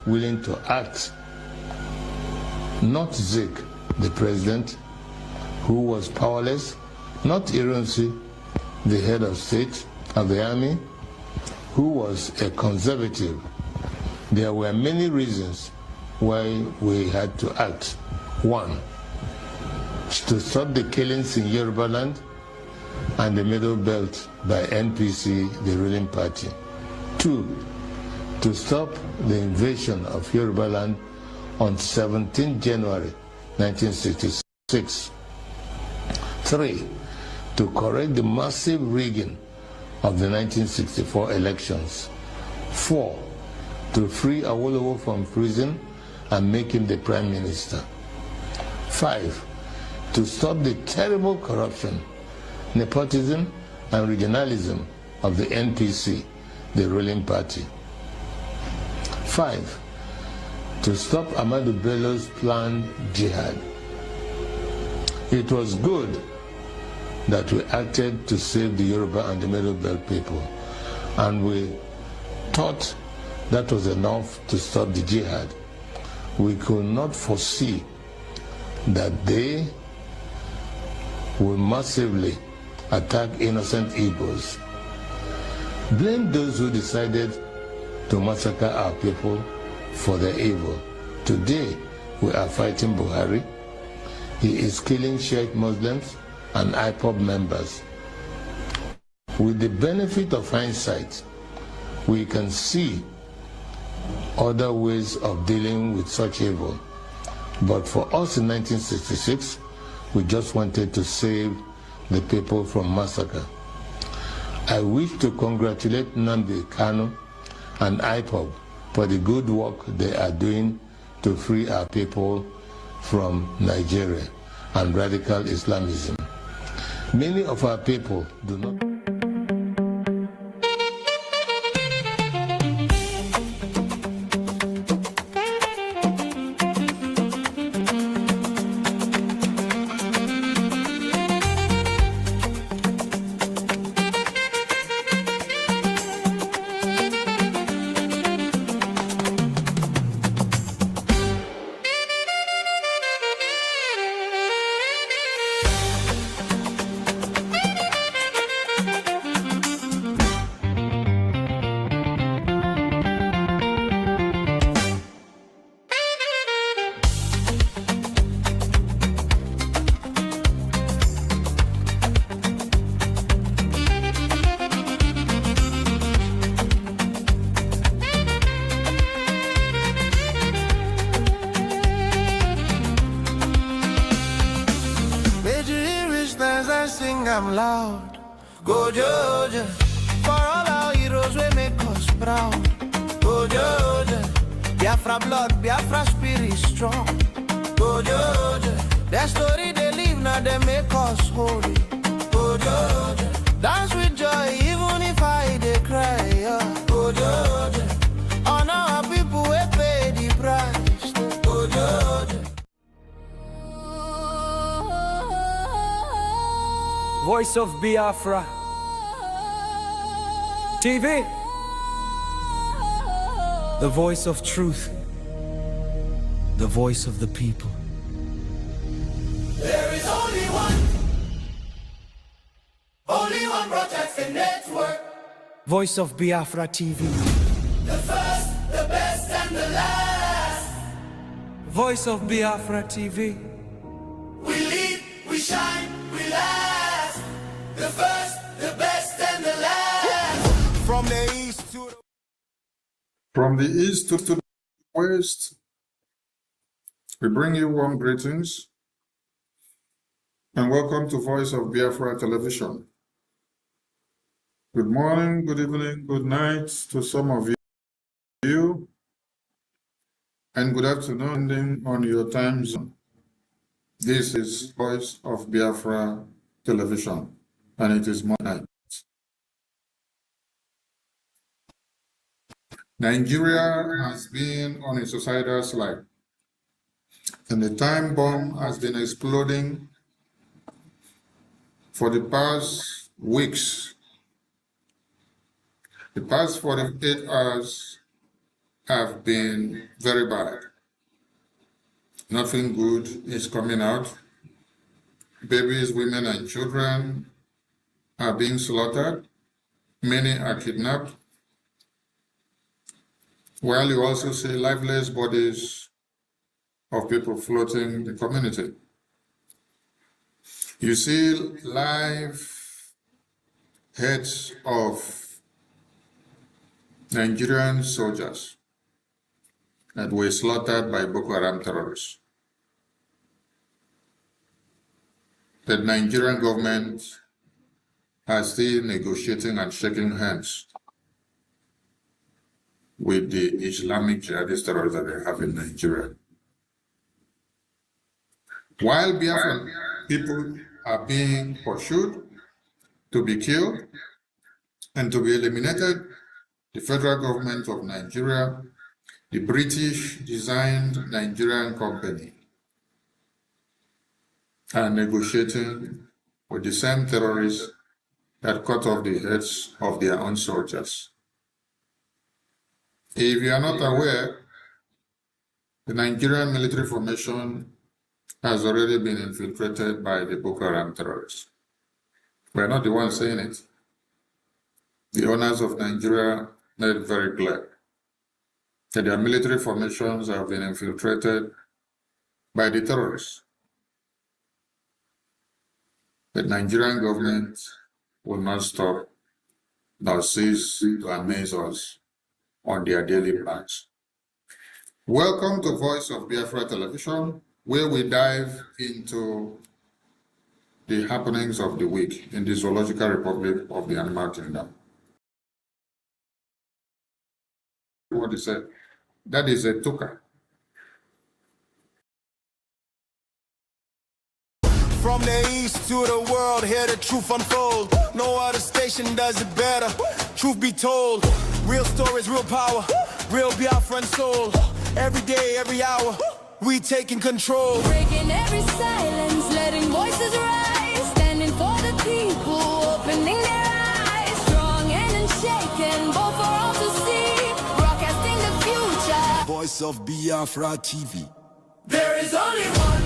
willing to act. Not Zik, the president, who was powerless, not Ironsi, the head of state of the army, who was a conservative. There were many reasons why we had to act. 1, to stop the killings in Yoruba land and the Middle Belt by NPC, the ruling party. 2, to stop the invasion of Yoruba land on 17 January 1966. 3, to correct the massive rigging of the 1964 elections. 4, to free Awolowo from prison and make him the prime minister. 5, to stop the terrible corruption, nepotism, and regionalism of the NPC, the ruling party. 5, to stop Ahmadu Bello's planned jihad. It was good that we acted to save the Yoruba and the Middle Belt people, and we thought that was enough to stop the jihad. We could not foresee that they will massively attack innocent Igbos. Blame those who decided to massacre our people for their evil. Today, we are fighting Buhari. He is killing Sheikh Muslims and IPOB members. With the benefit of hindsight, we can see other ways of dealing with such evil. But for us in 1966, we just wanted to save the people from massacre. I wish to congratulate NNAMDI, KANU, and IPOB for the good work they are doing to free our people from Nigeria and radical Islamism. Many of our people do not. I'm loud. Go Georgia, for all our heroes we make us proud. Go Georgia, Biafra blood, Biafra spirit strong. Go Georgia, their story they live now they make us holy. Go Georgia, dance with joy even if I they cry. Yeah. Go Georgia, honor our people we pay the price. Go Georgia. Voice of Biafra TV, the voice of truth, the voice of the people. There is only one broadcasting network. Voice of Biafra TV, The first, the best, and the last. Voice of Biafra TV. We lead, we shine, we last. The first, the best, and the last. From the east to the west, we bring you warm greetings and welcome to Voice of Biafra Television. Good morning, good evening, good night to some of you, and good afternoon on your time zone. This is Voice of Biafra Television, and it is Monday night. Nigeria has been on a suicidal slide, and the time bomb has been exploding for the past weeks. The past 48 hours have been very bad. Nothing good is coming out. Babies, women, and children are being slaughtered. Many are kidnapped. While you also see lifeless bodies of people floating in the community. You see live heads of Nigerian soldiers that were slaughtered by Boko Haram terrorists. The Nigerian government are still negotiating and shaking hands with the Islamic jihadist terrorists that they have in Nigeria. While Biafran people are being pursued to be killed and to be eliminated, the federal government of Nigeria, the British-designed Nigerian company, are negotiating with the same terrorists that cut off the heads of their own soldiers. If you are not aware, the Nigerian military formation has already been infiltrated by the Boko Haram terrorists. We're not the ones saying it. The owners of Nigeria made it very clear that their military formations have been infiltrated by the terrorists. The Nigerian government will not stop nor cease to amaze us on their daily plans. Welcome to Voice of Biafra Television, where we dive into the happenings of the week in the Zoological Republic of the Animal Kingdom. What is it? That is a tuka. From the east to the world, hear the truth unfold. No other station does it better. Truth be told, real stories, real power, real Biafran soul. Every day, every hour, we taking control. Breaking every silence, letting voices rise. Standing for the people, opening their eyes. Strong and unshaken, both for all to see. Broadcasting the future. Voice of Biafra TV. There is only one.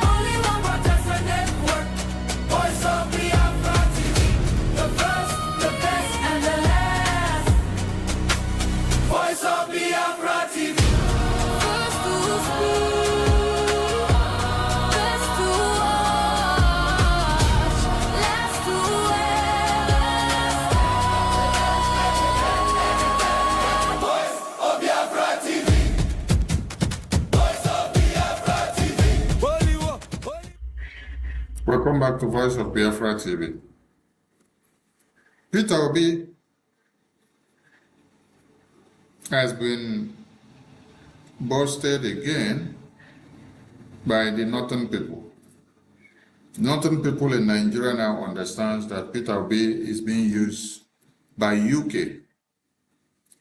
Only one broadcaster network. Voice of Biafra TV. The first, the best, and the last. Voice of Biafra TV. First to speak, best to watch, last to last. Voice of Biafra TV. Voice of Biafra TV. Welcome back to Voice of Biafra TV. Peter Obi has been boasted again by the northern people. Northern people in Nigeria now understands that Peter Obi is being used by UK,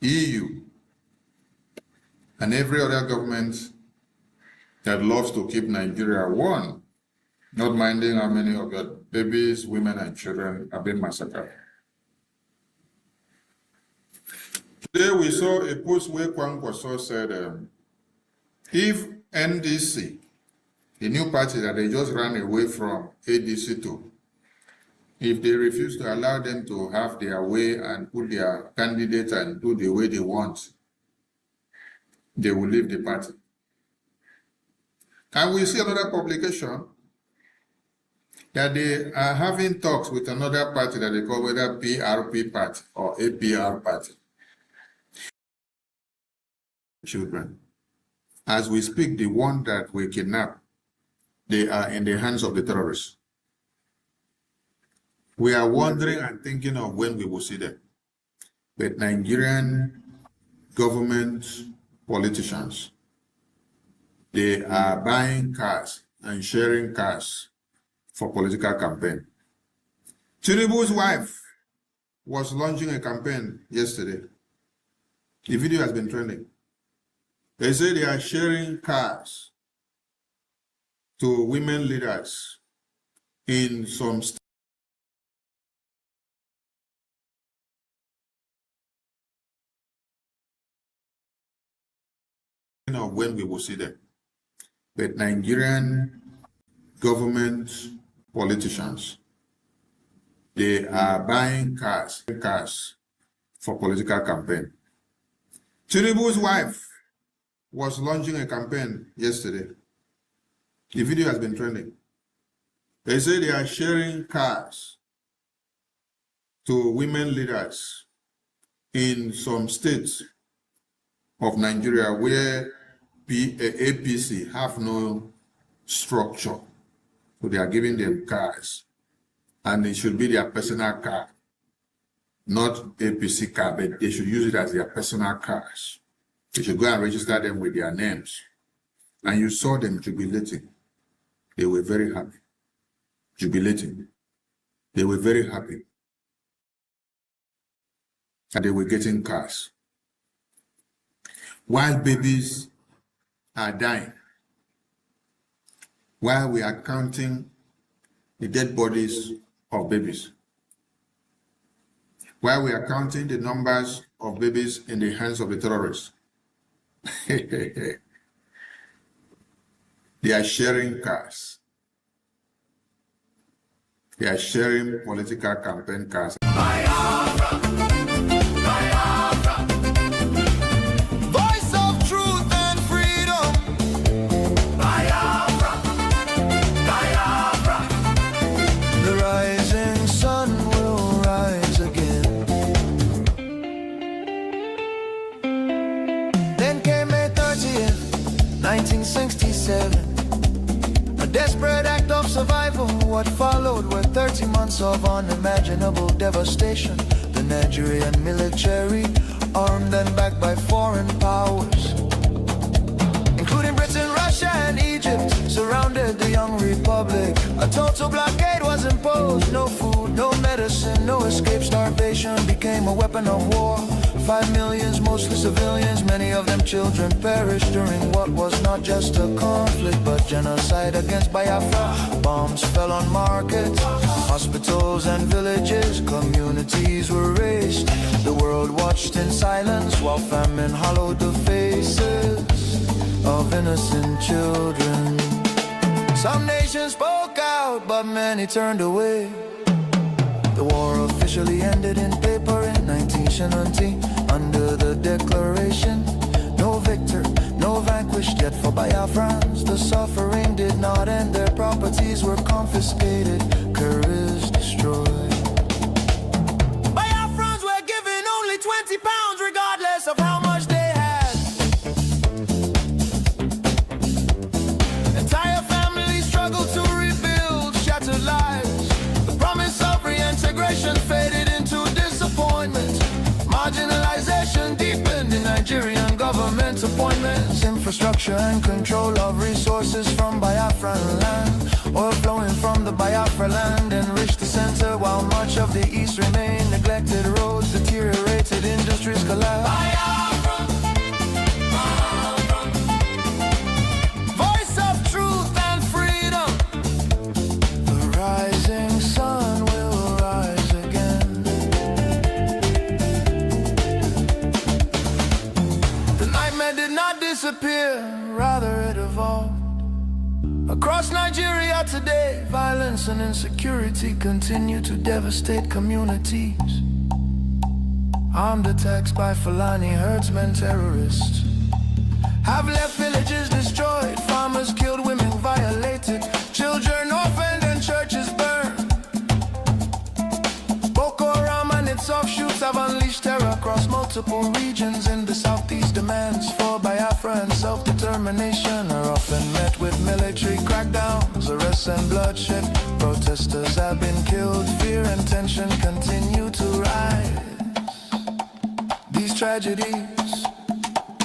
EU, and every other government that loves to keep Nigeria one, not minding how many of your babies, women, and children have been massacred. Today we saw a post where Kwankwaso said, if NDC, the new party that they just ran away from ADC to, if they refuse to allow them to have their way and put their candidate and do the way they want, they will leave the party. And we see another publication that they are having talks with another party that they call whether PRP party or APR party. Children. As we speak, the one that we kidnapped, they are in the hands of the terrorists. We are wondering and thinking of when we will see them. But Nigerian government politicians, they are buying cars and sharing cars for political campaign. Tinubu's wife was launching a campaign yesterday. The video has been trending. They say they are sharing cars to women leaders in some states. of when we will see them. But Nigerian government politicians, they are buying cars for political campaign. Tinubu's wife was launching a campaign yesterday. The video has been trending. They say they are sharing cars to women leaders in some states of Nigeria where APC have no structure. So they are giving them cars, and it should be their personal car, not APC car, but they should use it as their personal cars. They should go and register them with their names. And you saw them jubilating. They were very happy. Jubilating. They were very happy. And they were getting cars. While babies are dying, while we are counting the dead bodies of babies, while we are counting the numbers of babies in the hands of the terrorists, they are sharing cars. They are sharing political campaign cars. BIAFRA, BIAFRA, voice of truth and freedom. BIAFRA, BIAFRA, the rising sun will rise again. Then came May 30th, 1967. A desperate act of survival. What followed were 30 months of unimaginable devastation. The Nigerian military, armed and backed by foreign powers, including Britain, Russia, and Egypt, surrounded the young republic. A total blockade was imposed. No food, no medicine, no escape. Starvation became a weapon of war. 5 million, mostly civilians, many of them children, perished during what was not just a conflict, but genocide against Biafra. Bombs fell on markets, hospitals and villages. Communities were razed. The world watched in silence while famine hollowed the faces of innocent children. Some nations spoke out, but many turned away. The war officially ended in paper in 1970 under the declaration. No victor, no vanquished, yet for Biafrans the suffering did not end. Their properties were confiscated, Nkerre destroyed. Biafrans were given only £20 regardless of how much they had. Entire families struggled to rebuild shattered lives. The promise of reintegration faded into disappointment. Marginalization deepened in Nigerian government appointments. Infrastructure and control of resources from Biafran land. Oil flowing from the Biafra land enriched the center, while much of the east remained neglected. Roads deteriorated, industries collapsed. Biafra, Biafra, voice of truth and freedom. The rising sun will rise again. The nightmare did not disappear, rather it evolved. Across Nigeria today, violence and insecurity continue to devastate communities. Armed attacks by Fulani herdsmen terrorists have left villages destroyed, farmers killed, women violated, children orphaned and churches burned. Boko Haram and its offshoots have unleashed terror across multiple regions in the southeast. Demands for Biafra and self-determination are often met with military crackdowns, arrests and bloodshed. Protesters have been killed, fear and tension continue to rise. These tragedies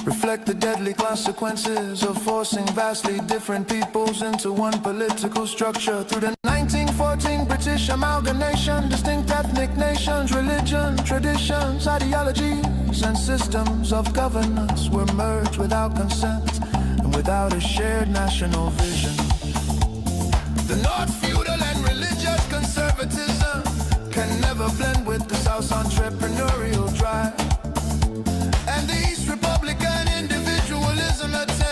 reflect the deadly consequences of forcing vastly different peoples into one political structure. Through the 1914 British amalgamation, distinct ethnic nations, religion, traditions, ideologies, and systems of governance were merged without consent and without a shared national vision. The North feudal and religious conservatism can never blend with the South's entrepreneurial drive. And the East Republican individualism attempts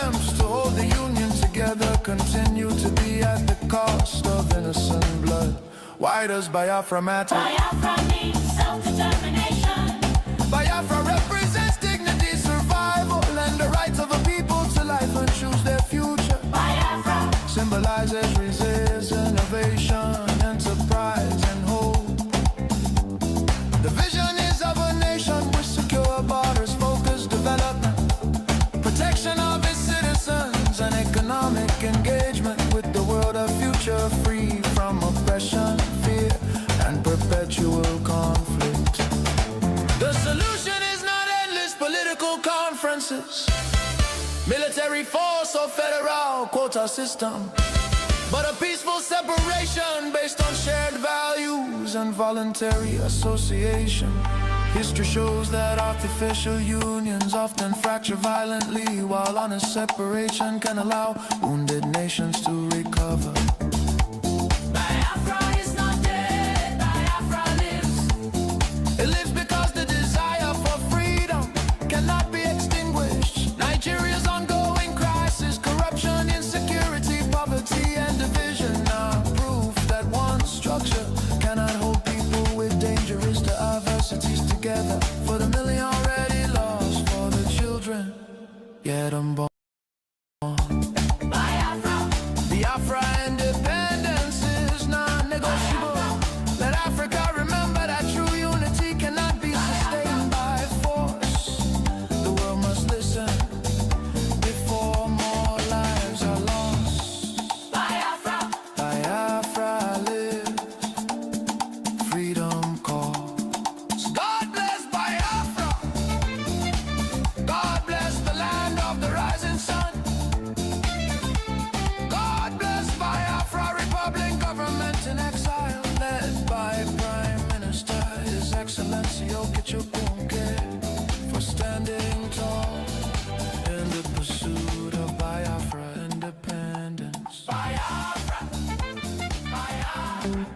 continue to be at the cost of innocent blood? Why does Biafra matter? Biafra means self-determination. Biafra represents dignity, survival, and the rights of a people to life and choose their future. Biafra Symbolizes resistance, innovation, enterprise, and hope. The vision is of a nation with secure borders, focused development, protection of its citizens, and economic engagement with the world of future, free from oppression, fear, and perpetual conflict. The solution is not endless political conferences, military force or federal quota system, but a peaceful separation based on shared values and voluntary association. History shows that artificial unions often fracture violently, while honest separation can allow wounded nations to recover. Biafra is not dead, Biafra lives. It lives because the desire for freedom cannot be extinguished. Nigeria's ongoing crisis, corruption, insecurity, poverty, and division are proof that one structure cannot hold people with dangerous diversities together. For the million already lost, for the children yet unborn. Biafra, Biafra independence is non-negotiable. Let Africa remember that true unity cannot be sustained by force. The world must listen before more lives are lost. Biafra, Biafra live, freedom calls. God bless Biafra. God bless the land of the rising sun. God bless Biafra Republic, government in exile, led by Prime Minister His Excellency Ogechukwu, for standing tall in the pursuit of Biafra independence. Biafra, Biafra.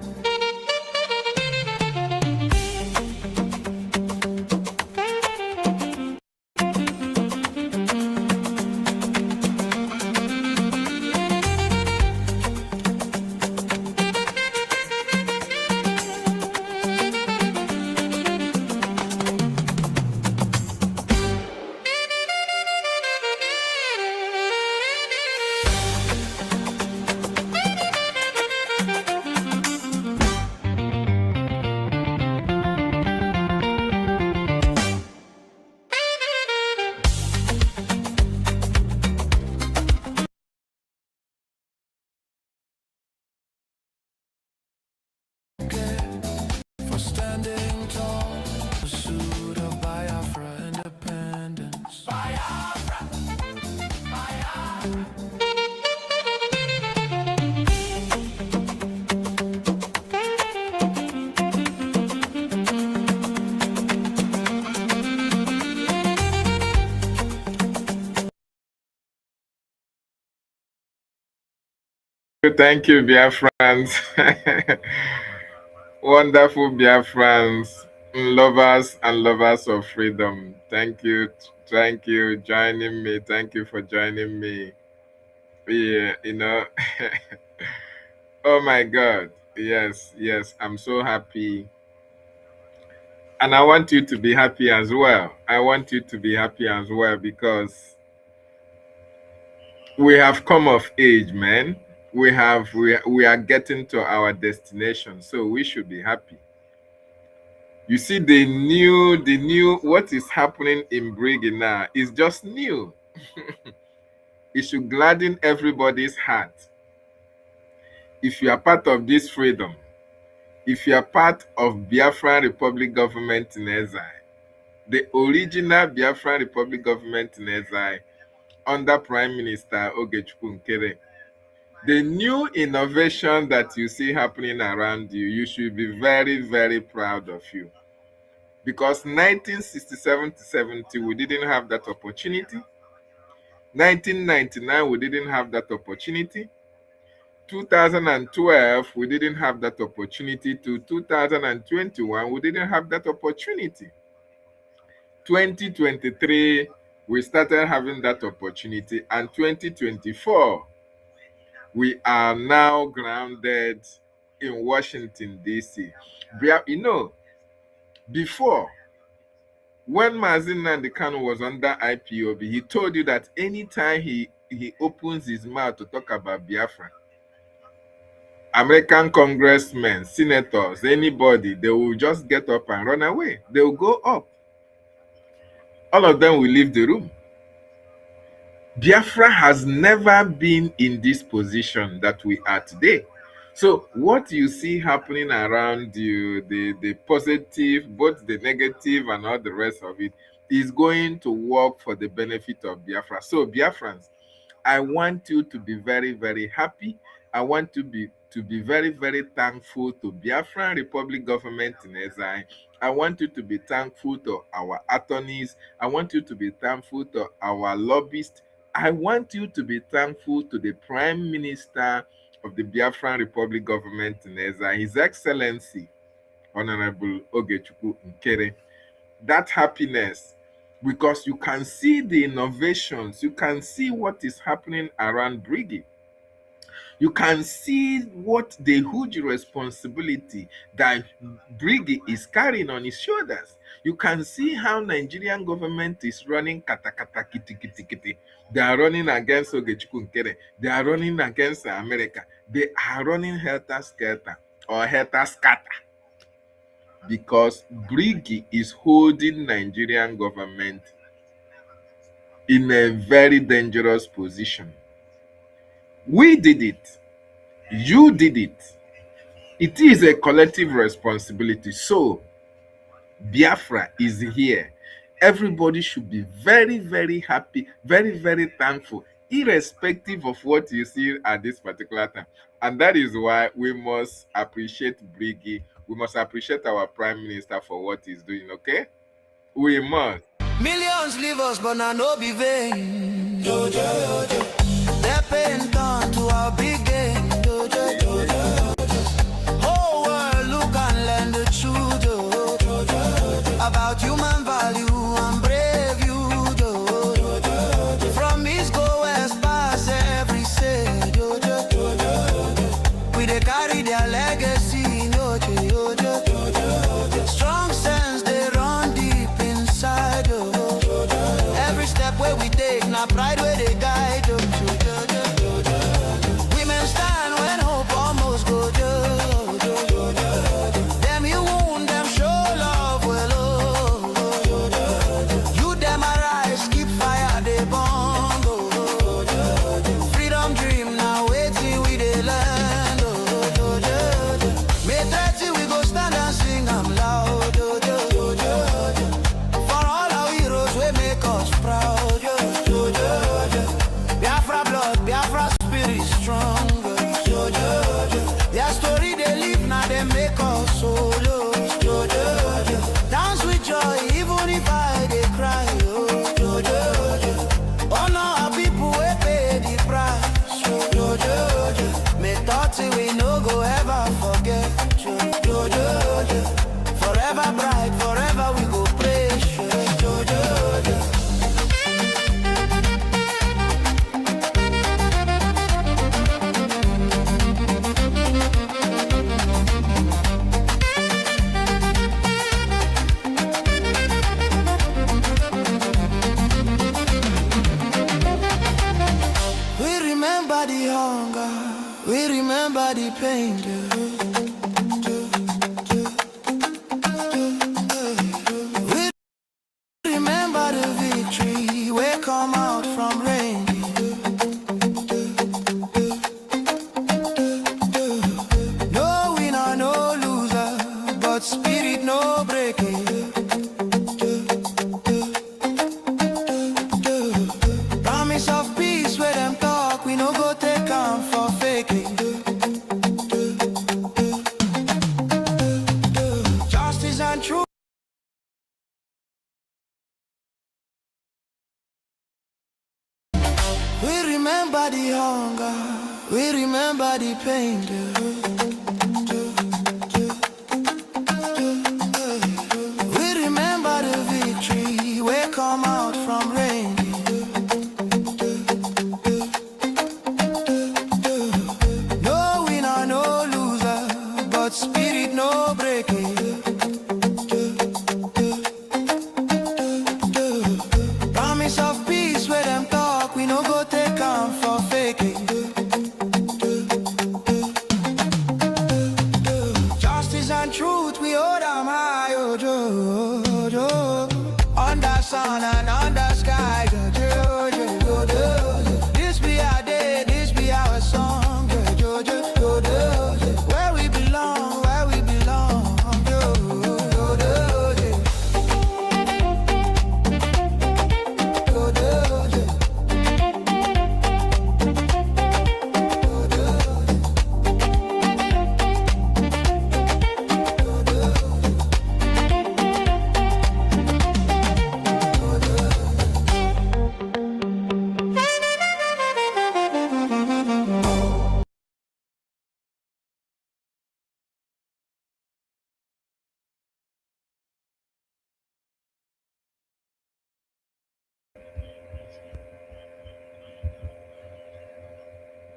For standing tall, pursuit of Biafra independence. Biafra, Biafra. Thank you, Biafrans. Wonderful Biafrans, lovers and lovers of freedom. Thank you joining me. Thank you for joining me. Yeah, oh my God. Yes, I'm so happy. And I want you to be happy as well. I want you to be happy as well because we have come of age, man. We are getting to our destination, so we should be happy. You see, the new what is happening in Brgie now is just new. It should gladden everybody's heart. If you are part of this freedom, if you are part of Biafra Republic government in exile, the original Biafra Republic government in exile under Prime Minister Ogechukwu Nkerre, the new innovation that you see happening around you, you should be very, very proud of you. Because 1967 to 70, we didn't have that opportunity. 1999, we didn't have that opportunity. 2012, we didn't have that opportunity. To 2021, we didn't have that opportunity. 2023, we started having that opportunity. And 2024, We are now grounded in Washington, D.C. You know, before, when MAZI NNAMDI KANU was under IPOB, he told you that anytime he opens his mouth to talk about Biafra, American congressmen, senators, anybody, they will just get up and run away. They will go up. All of them will leave the room. Biafra has never been in this position that we are today. So what you see happening around you, the positive, both the negative and all the rest of it, is going to work for the benefit of Biafra. So Biafrans, I want you to be very, very happy. I want to be very, very thankful to Biafran Republic government in exile. I want you to be thankful to our attorneys. I want you to be thankful to our lobbyists. I want you to be thankful to the Prime Minister of the Biafran Republic government in exile, His Excellency, Honorable Ogechukwu Nkerre. That happiness, because you can see the innovations, you can see what is happening around Brgie. You can see what the huge responsibility that Brgie is carrying on his shoulders. You can see how Nigerian government is running kata kata kiti kiti kiti. They are running against Ogechukwu Nkerre. They are running against America. They are running helter skelter or helter scatter, because Brgie is holding Nigerian government in a very dangerous position. We did it. You did it. It is a collective responsibility. So, Biafra is here. Everybody should be very, very happy, very, very thankful, irrespective of what you see at this particular time. And that is why we must appreciate Brgie. We must appreciate our Prime Minister for what he's doing, okay? We must. Millions leave us, but now no be vain. They're paying down to our big game. Whole world look and learn the truth about human value and brave you. From East go West past every say. We they carry their legacy. Strong sense they run deep inside. Every step where we take, now pride where they guide. Women stand when hope almost go. Them you wound, them show love well. You them arise, keep fire, they burn. Freedom dream, now waiting we they land. May 30 we go stand and sing, I'm loud. For all our heroes, we make us proud. Biafra blood, Biafra spirit stronger. Their story they live, now they make us solo. Dance with joy, even if I they cry. Honor our people, we pay the price. May 30 we no go ever forget. Forever bright, forever we go praise. We remember the hunger, we remember the pain. We remember the victory, we come out from rain. No winner, no loser, but spirit no breaking. Promise of peace where them talk, we no go take on for faking. Justice and truth. We remember the hunger, we remember the pain. We remember the victory, we come out from rain. Things where them talk, we no go take on for faking. Justice and truth, we hold them high, oh, Joe. Under sun and under sky, Joe. This be our day, this be our song, Joe. Where we belong, Joe.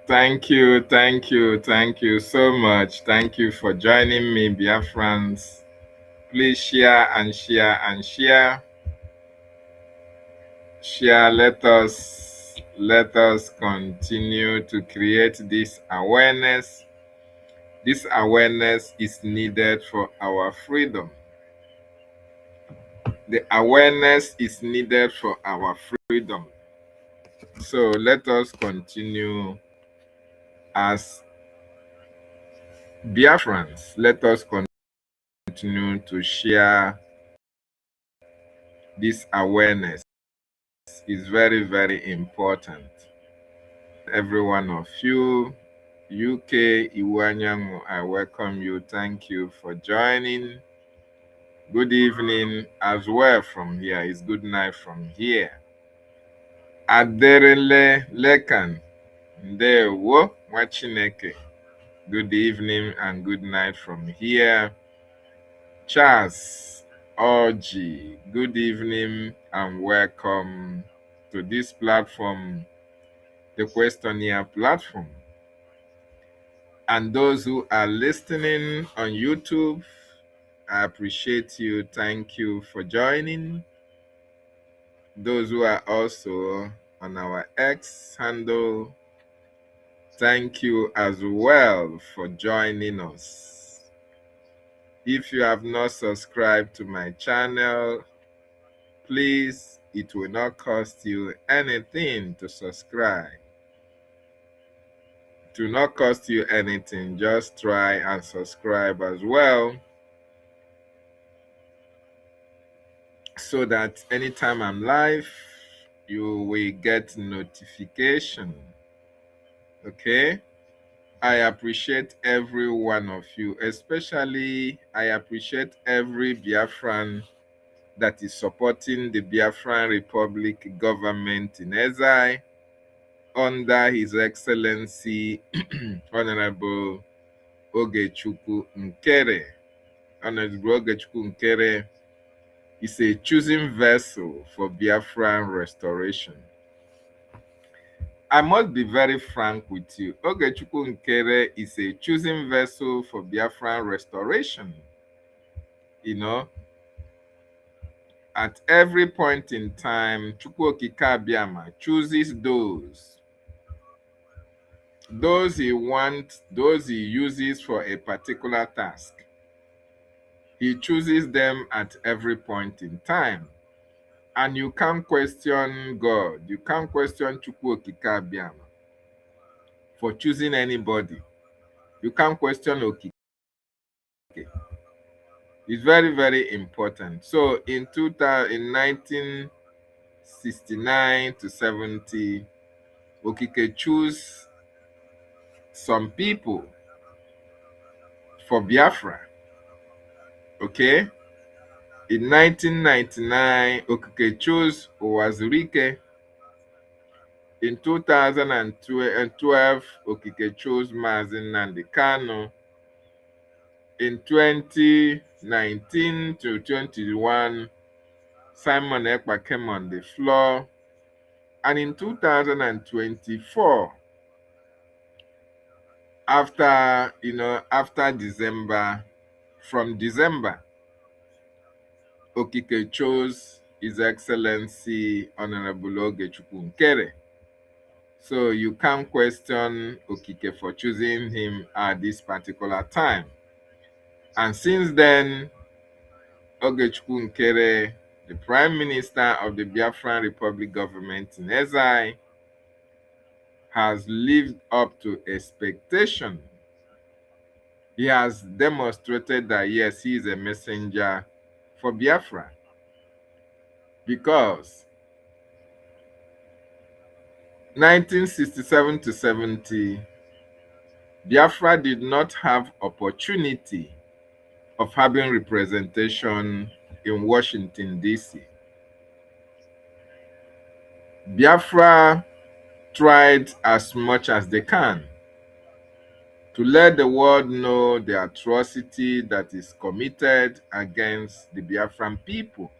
Thank you so much. Thank you for joining me, Biafrans. Please share and share and share. Share, let us continue to create this awareness. This awareness is needed for our freedom. The awareness is needed for our freedom. So let us continue as Biafrans. Let us continue to share this awareness. Is very, very important. Every one of you, UK, Iwanyangu, I welcome you. Thank you for joining. Good evening as well from here. It's good night from here. Aderele Lekan, Ndewo Wachineke. Good evening and good night from here. Charles Orji, good evening and welcome to this platform, the Questionnaire platform. And those who are listening on YouTube, I appreciate you. Thank you for joining. Those who are also on our X handle, thank you as well for joining us. If you have not subscribed to my channel, please, it will not cost you anything to subscribe. It will not cost you anything. Just try and subscribe as well, so that anytime I'm live, you will get notification. Okay? I appreciate every one of you. Especially, I appreciate every Biafran that is supporting the Biafran Republic government in exile under His Excellency Honorable Ogechukwu Nkerre. Honorable Ogechukwu Nkerre is a chosen vessel for Biafran restoration. I must be very frank with you. Ogechukwu Nkerre is a chosen vessel for Biafran restoration. You know, at every point in time, Chukwu Okike Abiama chooses those he wants, those he uses for a particular task. He chooses them at every point in time. And you can't question God. You can't question Chukwu Okike Abiama for choosing anybody. You can't question Okike. It's very, very important. So in 1969 to 70, Okike chose some people for Biafra. Okay? In 1999, Okike chose Owazurike. In 2012, Okike chose MAZI and KANU. In 2019 to 21, Simon Ekpa came on the floor. And in 2024, after December, from December, Okike chose His Excellency Honorable Ogechukwu Nkerre. So you can't question Okike for choosing him at this particular time. And since then, Ogechukwu Nkerre, the Prime Minister of the Biafran Republic government in exile, has lived up to expectation. He has demonstrated that yes, he is a messenger for Biafra, because 1967 to 70, Biafra did not have opportunity of having representation in Washington, D.C. Biafra tried as much as they can to let the world know the atrocity that is committed against the Biafran people.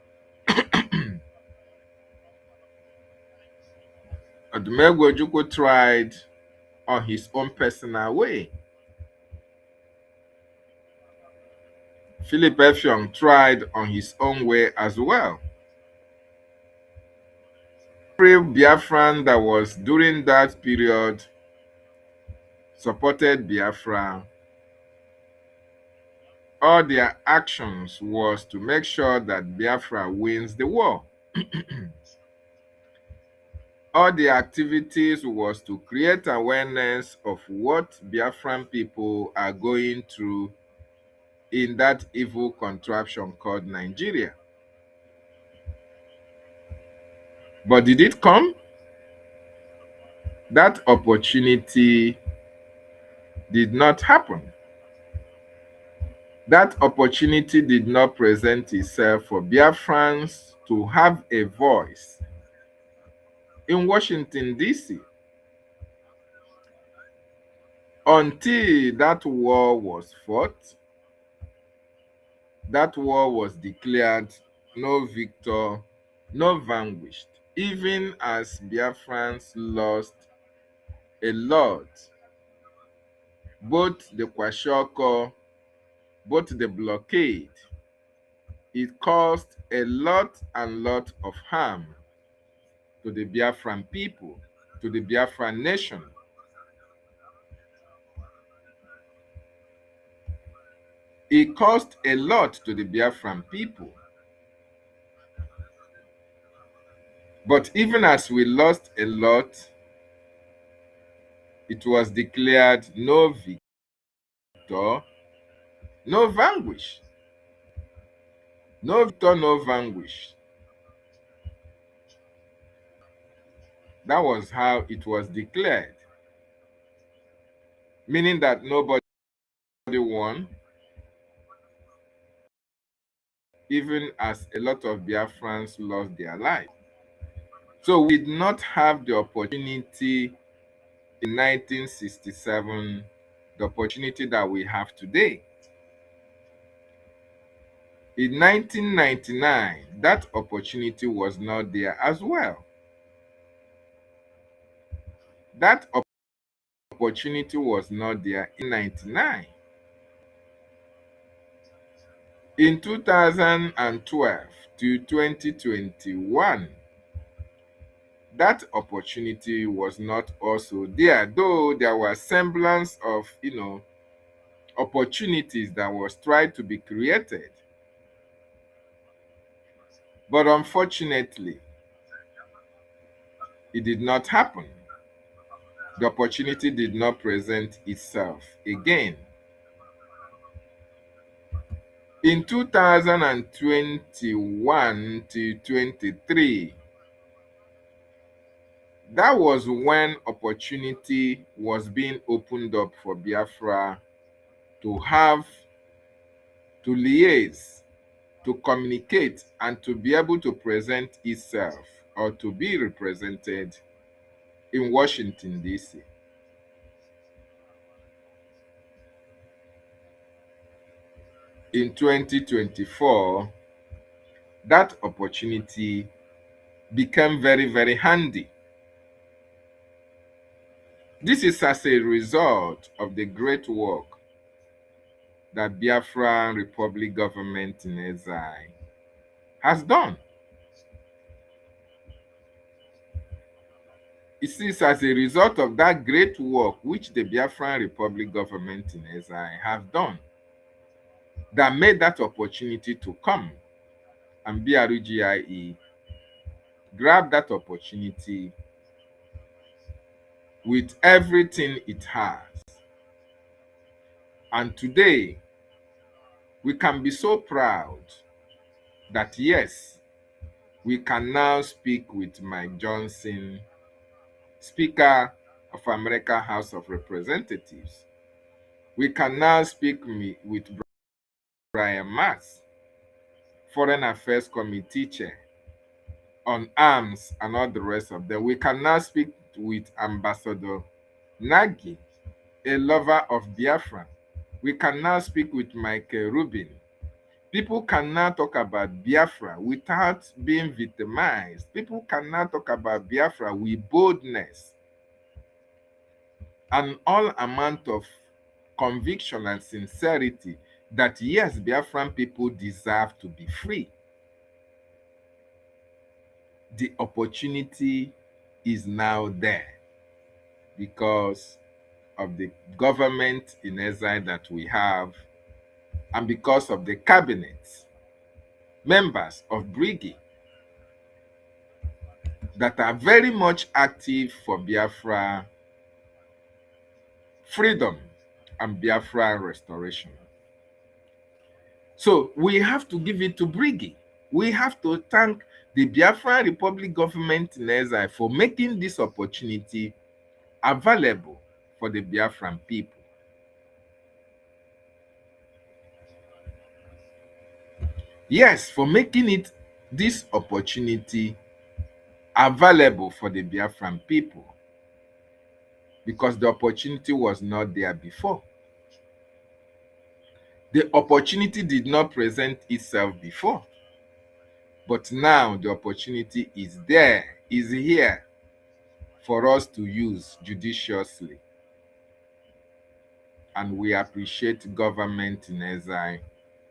Ogechukwu tried on his own personal way. Philip Effiong tried on his own way as well. Every Biafran that was during that period supported Biafra. All their actions was to make sure that Biafra wins the war. All the activities was to create awareness of what Biafran people are going through in that evil contraption called Nigeria. But did it come? That opportunity did not happen. That opportunity did not present itself for Biafrans to have a voice in Washington, D.C. until that war was fought. That war was declared no victor, no vanquished, even as Biafrans lost a lot. Both the Kwashoko, both the blockade, it caused a lot of harm to the Biafran people, to the Biafran nation. It caused a lot to the Biafran people. But even as we lost a lot, it was declared no victor, no vanquish. No victor, no vanquish. That was how it was declared. Meaning that nobody won, even as a lot of Biafrans lost their life. So we did not have the opportunity in 1967, the opportunity that we have today. In 1999, that opportunity was not there as well. That opportunity was not there in 1999. In 2012 to 2021, that opportunity was not also there, though there was semblance of, opportunities that was tried to be created. But unfortunately, it did not happen. The opportunity did not present itself again. In 2021 to 23, that was when opportunity was being opened up for Biafra to liaise, to communicate, and to be able to present itself or to be represented in Washington, D.C. In 2024, that opportunity became very, very handy. This is as a result of the great work that Biafran Republic government in exile has done. it is as a result of that great work which the Biafran Republic government in exile have done that made that opportunity to come, and BRGIE grab that opportunity with everything it has. And today, we can be so proud that yes, we can now speak with Mike Johnson, Speaker of American House of Representatives. We can now speak with Brian Mass, Foreign Affairs Committee Chair, on arms and all the rest of them. We can now speak with Ambassador Nagy, a lover of Biafra. We can now speak with Michael Rubin. People can now talk about Biafra without being victimized. People can now talk about Biafra with boldness and all amount of conviction and sincerity that yes, Biafran people deserve to be free. The opportunity is now there because of the government in exile that we have and because of the cabinet members of Brgie that are very much active for Biafra freedom and Biafra restoration. So we have to give it to Brgie. We have to thank the Biafra Republic government in exile for making this opportunity available for the Biafran people. Yes, for making it this opportunity available for the Biafran people, because the opportunity was not there before. The opportunity did not present itself before, but now the opportunity is there, is here for us to use judiciously. And we appreciate government in exile.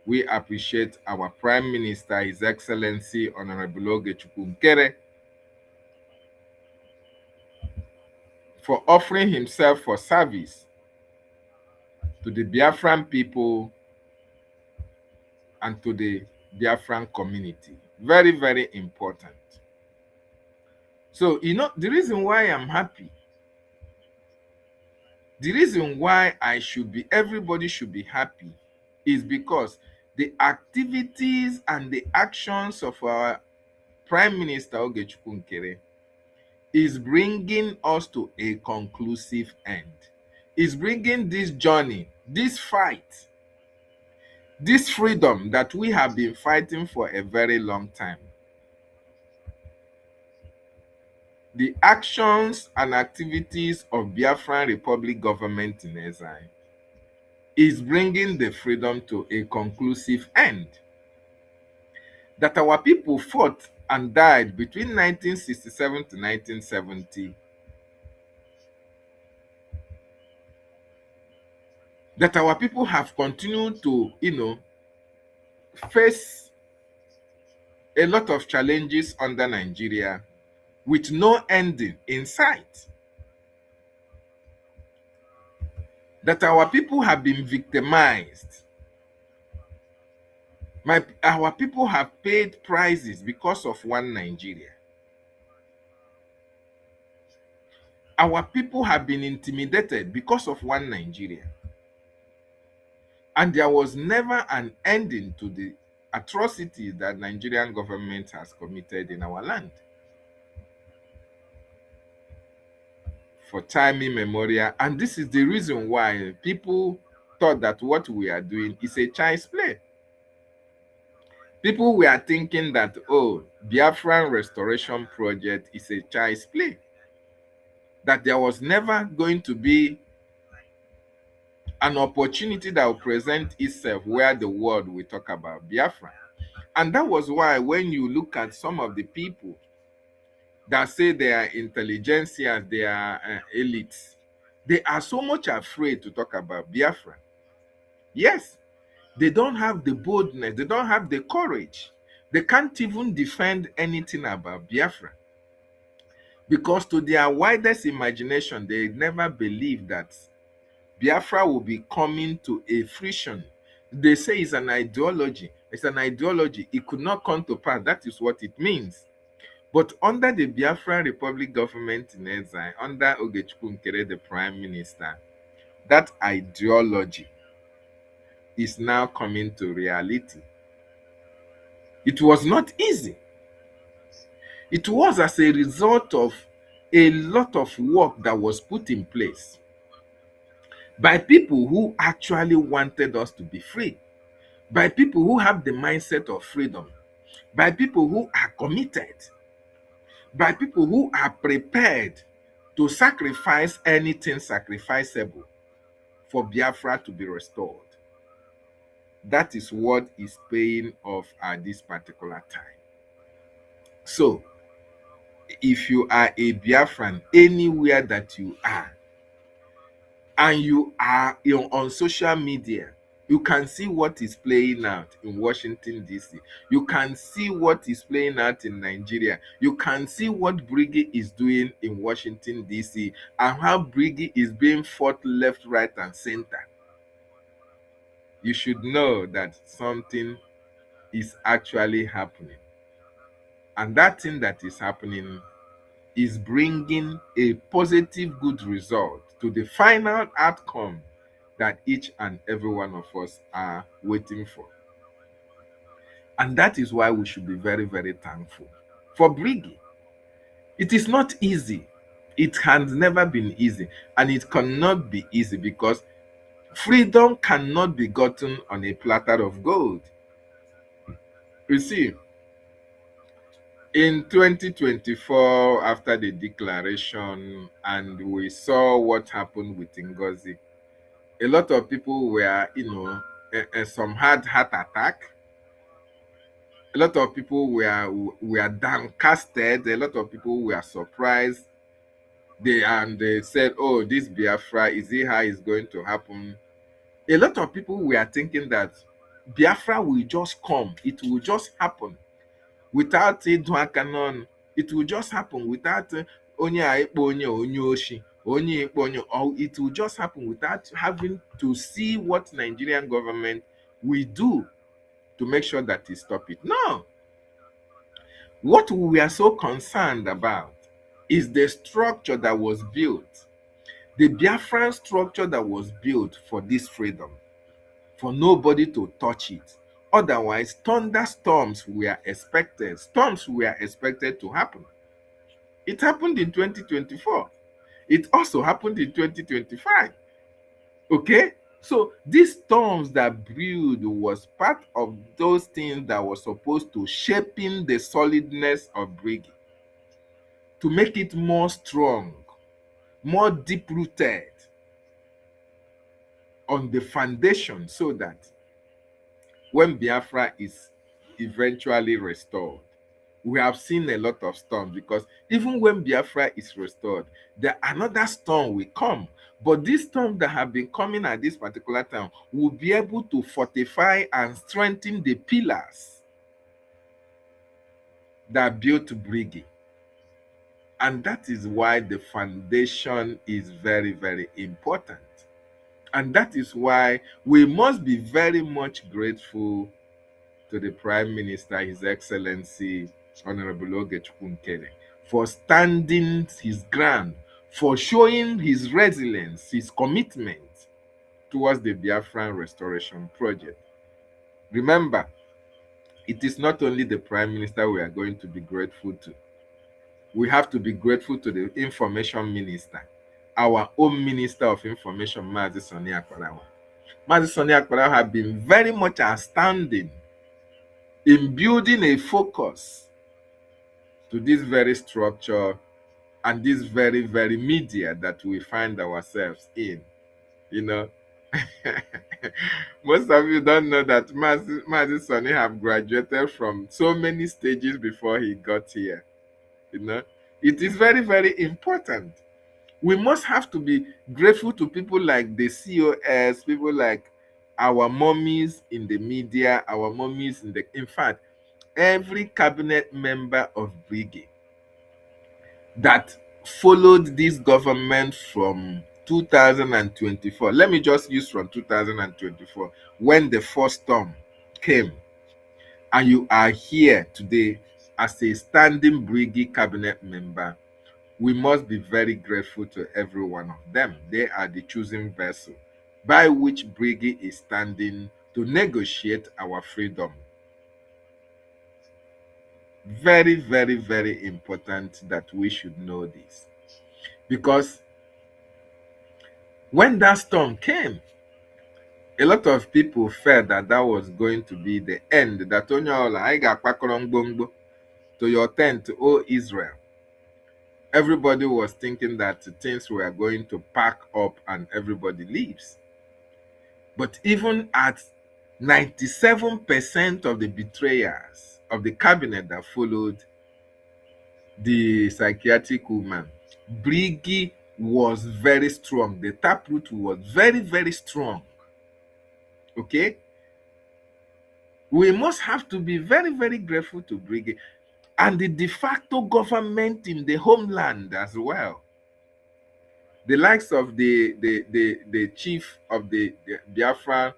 We appreciate our Prime Minister, His Excellency Honorable Ogechukwu Nkerre, for offering himself for service to the Biafran people and to the Biafran community. Very, very important. So, the reason why I'm happy, the reason why everybody should be happy is because the activities and the actions of our Prime Minister Ogechukwu Nkerre is bringing us to a conclusive end. Is bringing this journey, this fight, this freedom that we have been fighting for a very long time. The actions and activities of Biafran Republic government in exile is bringing the freedom to a conclusive end. That our people fought and died between 1967 to 1970. That our people have continued to, face a lot of challenges under Nigeria with no ending in sight. That our people have been victimized. Our people have paid prices because of one Nigeria. Our people have been intimidated because of one Nigeria. And there was never an ending to the atrocities that Nigerian government has committed in our land. For time immemorial, and this is the reason why people thought that what we are doing is a child's play. People were thinking that, oh, Biafran Restoration Project is a child's play. That there was never going to be an opportunity that will present itself where the world will talk about Biafra. And that was why when you look at some of the people that say they are intelligentsia, they are elites, they are so much afraid to talk about Biafra. Yes, they don't have the boldness, they don't have the courage. They can't even defend anything about Biafra. Because to their widest imagination, they never believed that Biafra will be coming to a fruition. They say it's an ideology. It's an ideology. It could not come to pass. That is what it means. But under the Biafran Republic government in exile, under Ogechukwu Nkerre, the prime minister, that ideology is now coming to reality. It was not easy. It was as a result of a lot of work that was put in place by people who actually wanted us to be free, by people who have the mindset of freedom, by people who are committed, by people who are prepared to sacrifice anything sacrificable for Biafra to be restored. That is what is paying off at this particular time. So, if you are a Biafran, anywhere that you are, and you are on social media, you can see what is playing out in Washington, D.C. You can see what is playing out in Nigeria. You can see what Brgie is doing in Washington, D.C. and how Brgie is being fought left, right, and center. You should know that something is actually happening. And that thing that is happening is bringing a positive, good result to the final outcome that each and every one of us are waiting for. And that is why we should be very, very thankful for Brgie. It is not easy. It has never been easy. And it cannot be easy because freedom cannot be gotten on a platter of gold. You see, in 2024, after the declaration, and we saw what happened with Ngozi, a lot of people were, some had heart attack. A lot of people were downcasted. A lot of people were surprised. They said, "Oh, this Biafra, is it how it's going to happen?" A lot of people were thinking that Biafra will just come. It will just happen without ịdụ aka n'ọnụ. It will just happen without onye a ịkpọ onye oshi, onye ịkpọ onye, or it will just happen without having to see what Nigerian government will do to make sure that it stop it. No. What we are so concerned about is the structure that was built, the Biafran structure that was built for this freedom, for nobody to touch it. Otherwise, thunderstorms were expected. Storms were expected to happen. It happened in 2024. It also happened in 2025. Okay? So these storms that brewed was part of those things that were supposed to shaping the solidness of Brgie, to make it more strong, more deep-rooted on the foundation, so that when Biafra is eventually restored, we have seen a lot of storms, because even when Biafra is restored, another storm will come. But these storms that have been coming at this particular time will be able to fortify and strengthen the pillars that built Brgie. And that is why the foundation is very, very important. And that is why we must be very much grateful to the Prime Minister, His Excellency, Honorable Ogechukwu Nkerre, for standing his ground, for showing his resilience, his commitment towards the Biafran Restoration Project. Remember, it is not only the Prime Minister we are going to be grateful to. We have to be grateful to the Information Minister, our own Minister of Information, MAZI Sani Akparawa. MAZI Sani Akparawa have been very much outstanding in building a focus to this very structure and this very, very media that we find ourselves in. Most of you don't know that MAZI Sani have graduated from so many stages before he got here. It is very, very important. We must have to be grateful to people like the COS, people like our mummies in the media, our mummies in fact, every cabinet member of Brgie. that followed this government from 2024. Let me just use from 2024 when the first storm came, and you are here today as a standing Brgie cabinet member. We must be very grateful to every one of them. They are the choosing vessel by which Brgie is standing to negotiate our freedom. Very, very, very important that we should know this. Because when that storm came, a lot of people felt that that was going to be the end. That onye ọbụla anyị ga-akpakọrọ mgbomgbo to your tent, O Israel. Everybody was thinking that things were going to pack up and everybody leaves. But even at 97% of the betrayers of the cabinet that followed the psychiatric woman, Brgie was very strong. The taproot was very, very strong. Okay? We must have to be very, very grateful to Brgie and the de facto government in the homeland as well. The likes of the chief of the Biafra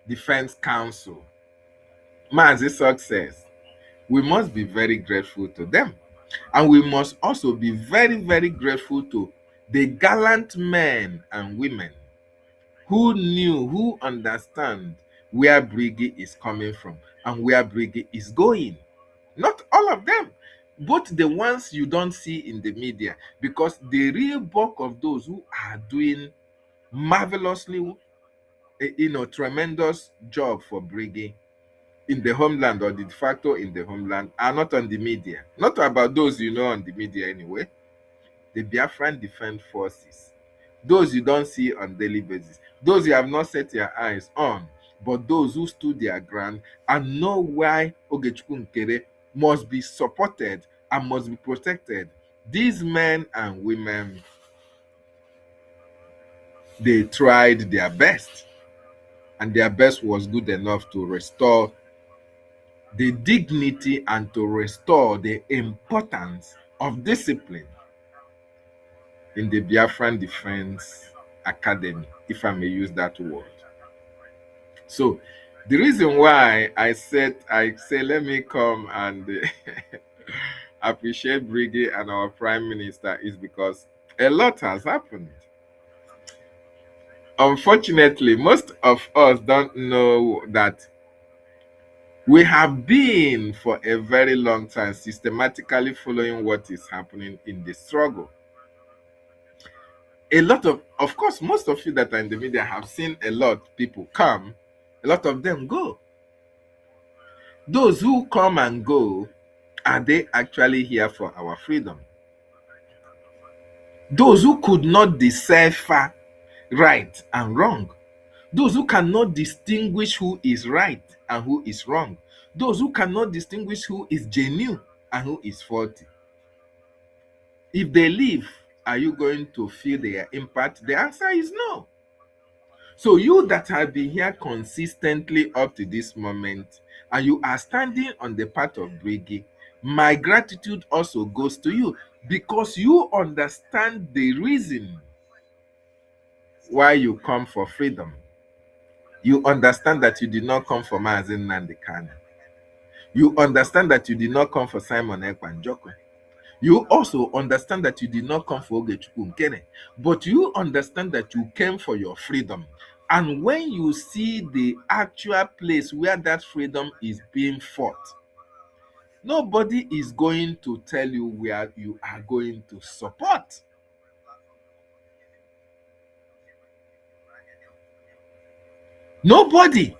Defense Council, MAZI Success. We must be very grateful to them. And we must also be very, very grateful to the gallant men and women who knew, who understand where Brgie is coming from and where Brgie is going. Not all of them, both the ones you don't see in the media, because the real bulk of those who are doing marvelously, tremendous job for Brgie in the homeland or de facto in the homeland are not on the media. Not about those you know on the media anyway. The Biafran Defense Forces, those you don't see on daily basis, those you have not set your eyes on, but those who stood their ground and know why Ogechukwu Nkerre must be supported and must be protected. These men and women, they tried their best, and their best was good enough to restore the dignity and to restore the importance of discipline in the Biafran Defense Academy, if I may use that word. So the reason why I say let me come and appreciate Brgie and our Prime Minister is because a lot has happened. Unfortunately, most of us don't know that we have been for a very long time systematically following what is happening in the struggle. A lot of course, most of you that are in the media have seen a lot of people come, a lot of them go. Those who come and go, are they actually here for our freedom? Those who could not decipher right and wrong, those who cannot distinguish who is right and who is wrong, those who cannot distinguish who is genuine and who is faulty. If they leave, are you going to feel their impact? The answer is no. So you that have been here consistently up to this moment, and you are standing on the path of Brgie, my gratitude also goes to you, because you understand the reason why you come for freedom. You understand that you did not come for MAZI NNAMDI KANU. You understand that you did not come for Simon Ekwanjokwe. You also understand that you did not come for Ogechukwu Nkerre, but you understand that you came for your freedom. And when you see the actual place where that freedom is being fought, nobody is going to tell you where you are going to support. Nobody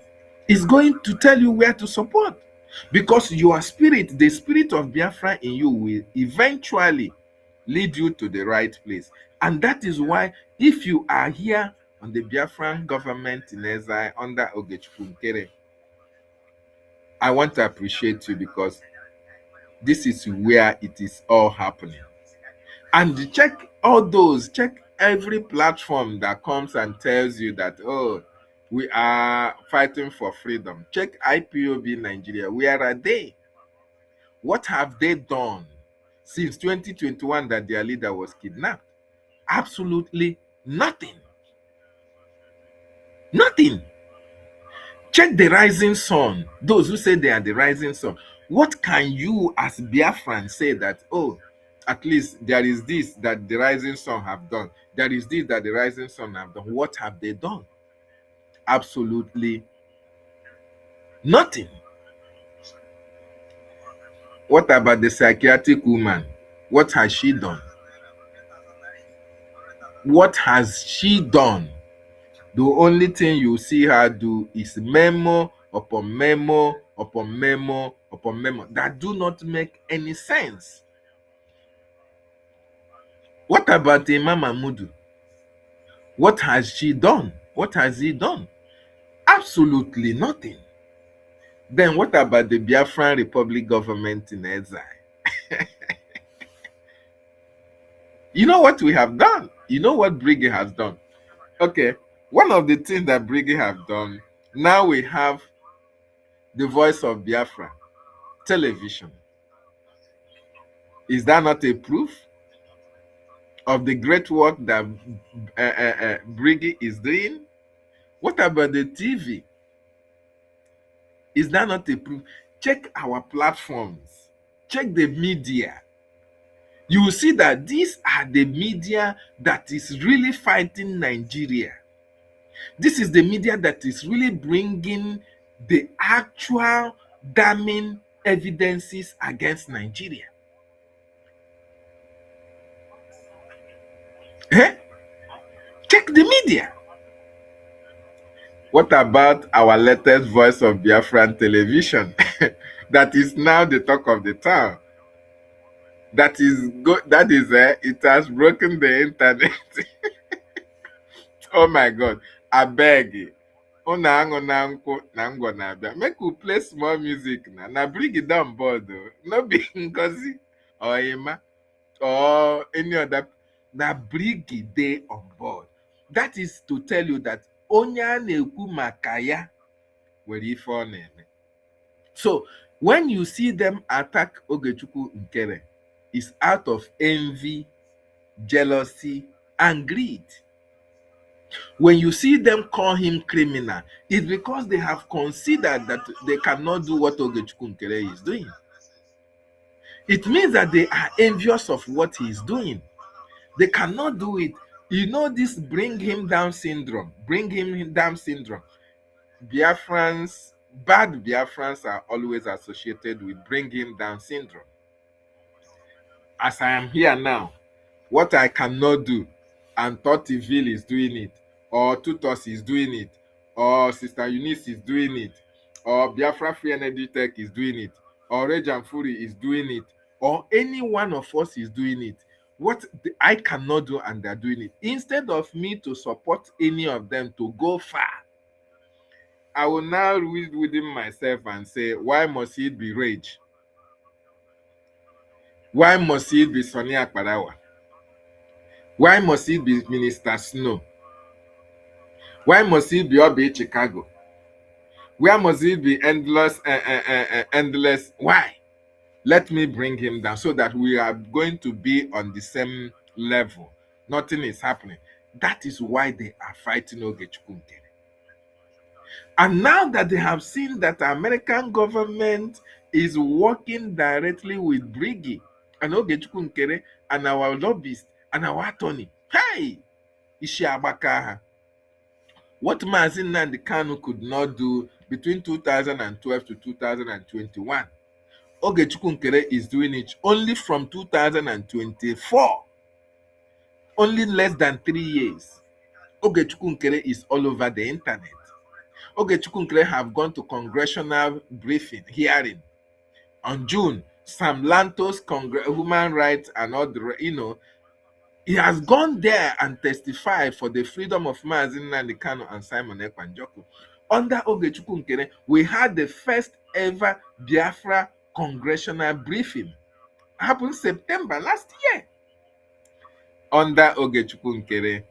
is going to tell you where to support, because your spirit, the spirit of Biafra in you, will eventually lead you to the right place. And that is why, if you are here on the Biafran government in exile under Ogechukwu Nkerre, I want to appreciate you, because this is where it is all happening. And check all those, check every platform that comes and tells you that, oh, we are fighting for freedom. Check IPOB Nigeria. Where are they? What have they done since 2021 that their leader was kidnapped? Absolutely nothing. Nothing. Check the rising sun. Those who say they are the rising sun. What can you as Biafran say that, oh, at least there is this that the rising sun have done. There is this that the rising sun have done. What have they done? Absolutely nothing. What about the psychiatric woman? What has she done? What has she done? The only thing you see her do is memo upon memo upon memo upon memo that do not make any sense. What about Imam Mahmoud? What has she done? What has he done? Absolutely nothing. Then what about the Biafran Republic government in exile? You know what we have done? You know what Brgie has done? Okay, one of the things that Brgie have done, now we have the Voice of Biafra television. Is that not a proof of the great work that Brgie is doing? What about the TV? Is that not a proof? Check our platforms. Check the media. You will see that these are the media that is really fighting Nigeria. This is the media that is really bringing the actual damning evidences against Nigeria. Eh? Check the media. What about our latest Voice of Biafran television that is now the talk of the town? That is it has broken the internet. Oh my God. I beg you. Make we play small music now. Now bring it down board though. No be Ngozi or Emma or any other. Now bring it day on board. That is to tell you that Onya na-ekwu maka ya nwere ife ọ na-eme. So when you see them attack Ogechukwu Nkerre, it's out of envy, jealousy, and greed. When you see them call him criminal, it's because they have considered that they cannot do what Ogechukwu Nkerre is doing. It means that they are envious of what he is doing. They cannot do it. You know this bring him down syndrome. Bring him down syndrome. Biafrans, bad Biafrans are always associated with bring him down syndrome. As I am here now, what I cannot do, and to.the is doing it, or to.the is doing it, or Sister Eunice is doing it, or Biafra Free Energy.Tech is doing it, or Rejan Fury is doing it, or any one of us is doing it. What I cannot do and they're doing it. Instead of me to support any of them to go far, I will now read within myself and say, why must it be Rage? Why must it be Sonia Akparawa? Why must it be Minister Snow? Why must it be Obi Chicago? Why must it be endless? Why? Let me bring him down so that we are going to be on the same level. Nothing is happening. That is why they are fighting Ogechukwu Nkerre. And now that they have seen that the American government is working directly with Brgie and Ogechukwu Nkerre and our lobbyists and our attorney, hey, Ishi Abakaha. What MAZI and the KANU could not do between 2012 to 2021, Ogechukwu Nkerre is doing it only from 2024. Only less than 3 years. Ogechukwu Nkerre is all over the internet. Ogechukwu Nkerre have gone to congressional briefing, hearing. On June, Sam Lantos, human rights and all the, he has gone there and testified for the freedom of MAZI Nnamdi Kanu and Simon Ekpa Njoku. Under Ogechukwu Nkerre, we had the first ever Biafra congressional briefing. Happened September last year. Under Ogechukwu Nkerre,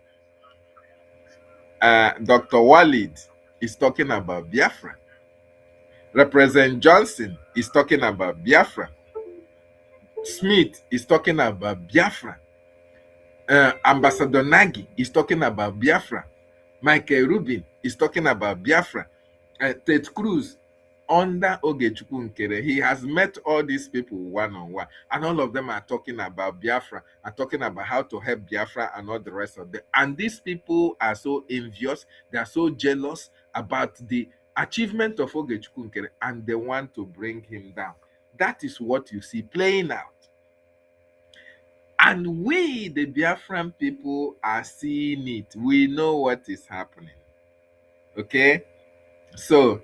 Dr. Walid is talking about Biafra. Representative Johnson is talking about Biafra. Smith is talking about Biafra. Ambassador Nagy is talking about Biafra. Michael Rubin is talking about Biafra. Ted Cruz under Ogechukwu Nkerre, he has met all these people one on one, and all of them are talking about Biafra, are talking about how to help Biafra and all the rest of them. And these people are so envious, they are so jealous about the achievement of Ogechukwu Nkerre, and they want to bring him down. That is what you see playing out. And we, the Biafran people, are seeing it. We know what is happening. Okay? So,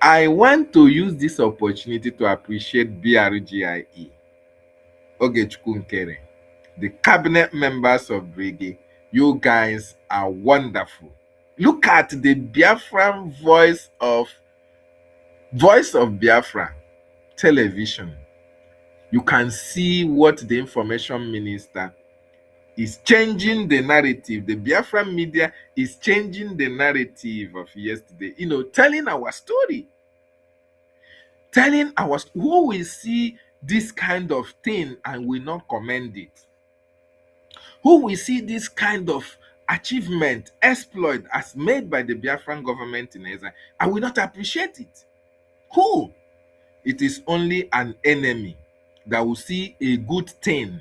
I want to use this opportunity to appreciate BRGIE, Ogechukwu Nkerre, the cabinet members of Brgie. You guys are wonderful. Look at the Biafran voice of Biafra television. You can see what the information minister is changing the narrative. The Biafran media is changing the narrative of yesterday, telling our story. Telling our who will see this kind of thing and will not commend it. Who will see this kind of achievement, exploit as made by the Biafran government in Israel and will not appreciate it. Who? It is only an enemy that will see a good thing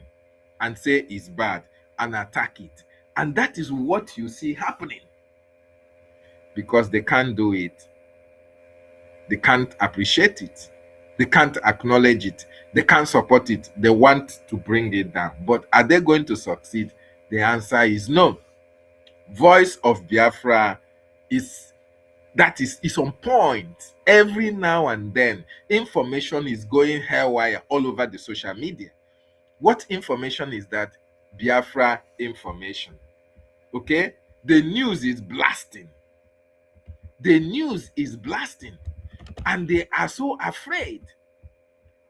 and say it's bad and attack it. And that is what you see happening. Because they can't do it. They can't appreciate it. They can't acknowledge it. They can't support it. They want to bring it down. But are they going to succeed? The answer is no. Voice of Biafra is on point. Every now and then, information is going haywire all over the social media. What information is that? Biafra information. Okay? The news is blasting. The news is blasting. And they are so afraid.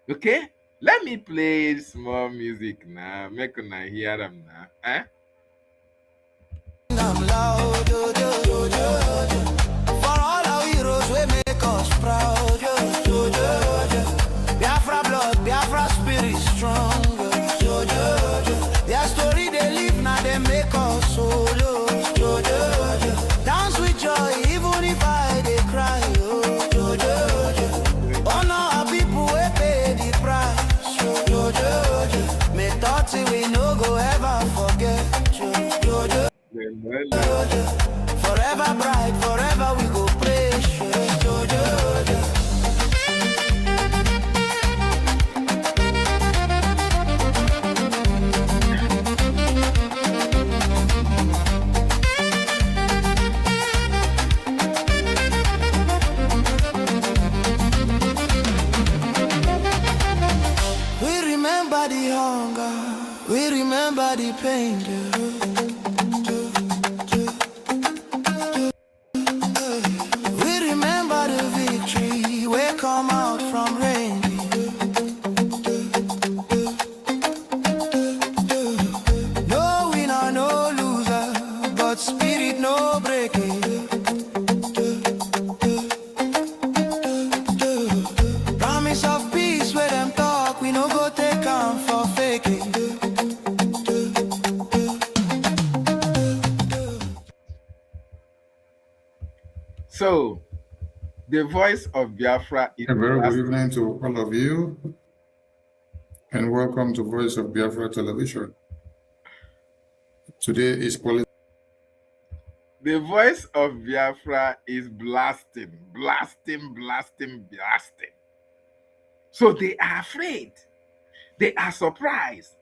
Okay? Let me play small music now. Make una hear them now. Eh? I'm loud, oh, oh, oh, oh, oh. For all our heroes, we make us proud. Oh, oh, oh, oh. Biafra blood, Biafra spirit strong. Oh, oh, oh, oh. Their story they live now, they make us so. Oh, oh, oh, oh. Dance with joy, even if I they cry. Oh, oh, oh, oh. Honor our people, we pay the price. Oh, oh, oh, oh. May thoughts we no go ever forget. Oh, oh, oh. Forever bright, forever we go pray. We remember the hunger, we remember the pain. Come out from rain. No winner, no loser, but spirit no breaking. Promise of peace where them talk, we no go take on for faking. So, the voice of Biafra is A very good evening to all of you, and welcome to Voice of Biafra Television. Today is politics. The voice of Biafra is blasting. So they are afraid. They are surprised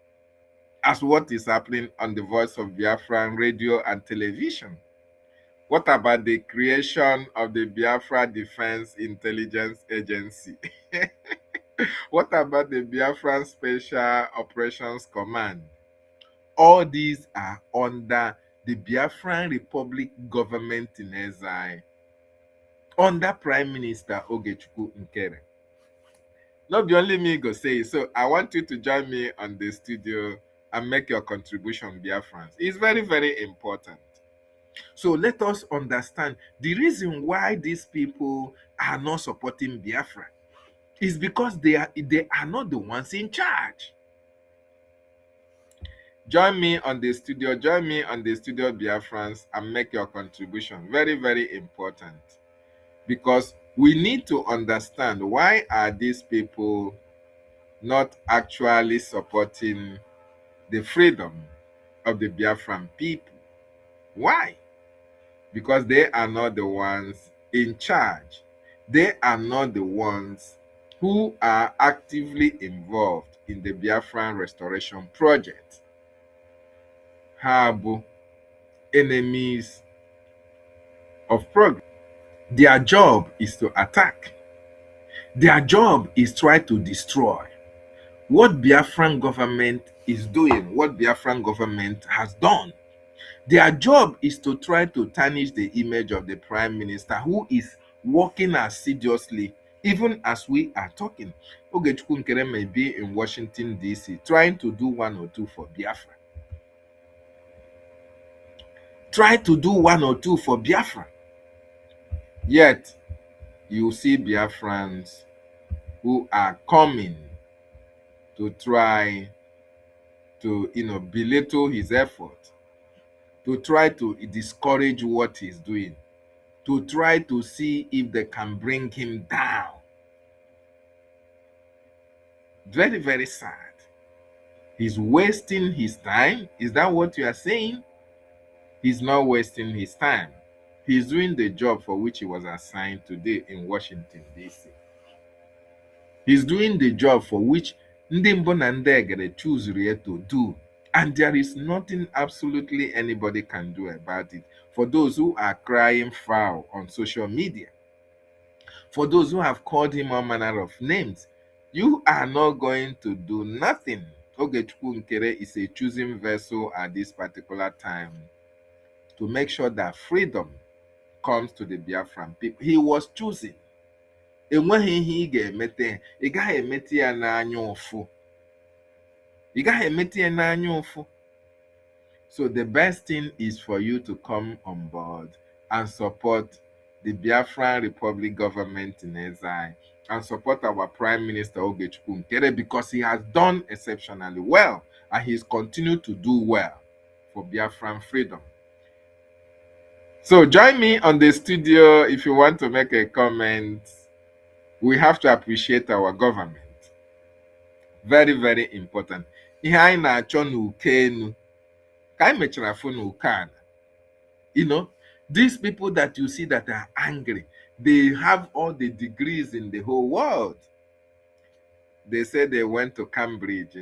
as what is happening on the Voice of Biafra radio and television. What about the creation of the Biafra Defense Intelligence Agency? What about the Biafran Special Operations Command? All these are under the Biafran Republic government in exile, under Prime Minister Ogechukwu Nkerre. Not the only me go say it. So I want you to join me on the studio and make your contribution, Biafrans. It's very, very important. So let us understand the reason why these people are not supporting Biafra is because they are not the ones in charge. Join me on the studio Biafrans, and make your contribution. Very, very important. Because we need to understand, why are these people not actually supporting the freedom of the Biafran people? Why? Because they are not the ones in charge. They are not the ones who are actively involved in the Biafran restoration project. Ha bụ enemies of progress. Their job is to attack. Their job is try to destroy. What Biafran government is doing, what Biafran government has done, their job is to try to tarnish the image of the prime minister, who is working assiduously even as we are talking. Ogechukwu Nkerre may be in Washington, D.C., trying to do one or two for Biafra. Try to do one or two for Biafra. Yet, you see Biafrans who are coming to try to, belittle his effort, to try to discourage what he's doing, to try to see if they can bring him down. Very, very sad. He's wasting his time. Is that what you are saying? He's not wasting his time. He's doing the job for which he was assigned today in Washington, D.C. He's doing the job for which ndị mbụ na ndị egere choose to do. And there is nothing absolutely anybody can do about it. For those who are crying foul on social media, for those who have called him all manner of names, you are not going to do nothing. Ogechukwu Nkerre is a choosing vessel at this particular time to make sure that freedom comes to the Biafran people. He was choosing. Enweghị ihe ị ga-emete, ị gaghị emete ya n'anya ụfụ. Ị gaghị emete ya n'anya ụfụ. So the best thing is for you to come on board and support the Biafran Republic government in exile, and support our Prime Minister Ogechukwu Nkerre, because he has done exceptionally well and he's continued to do well for Biafran freedom. So join me on the studio if you want to make a comment. We have to appreciate our government. Very, very important. Ihe anyị na-achọ n'ukenu, ka anyị mechara afụ n'ukana. These people that you see that are angry, they have all the degrees in the whole world. They say they went to Cambridge.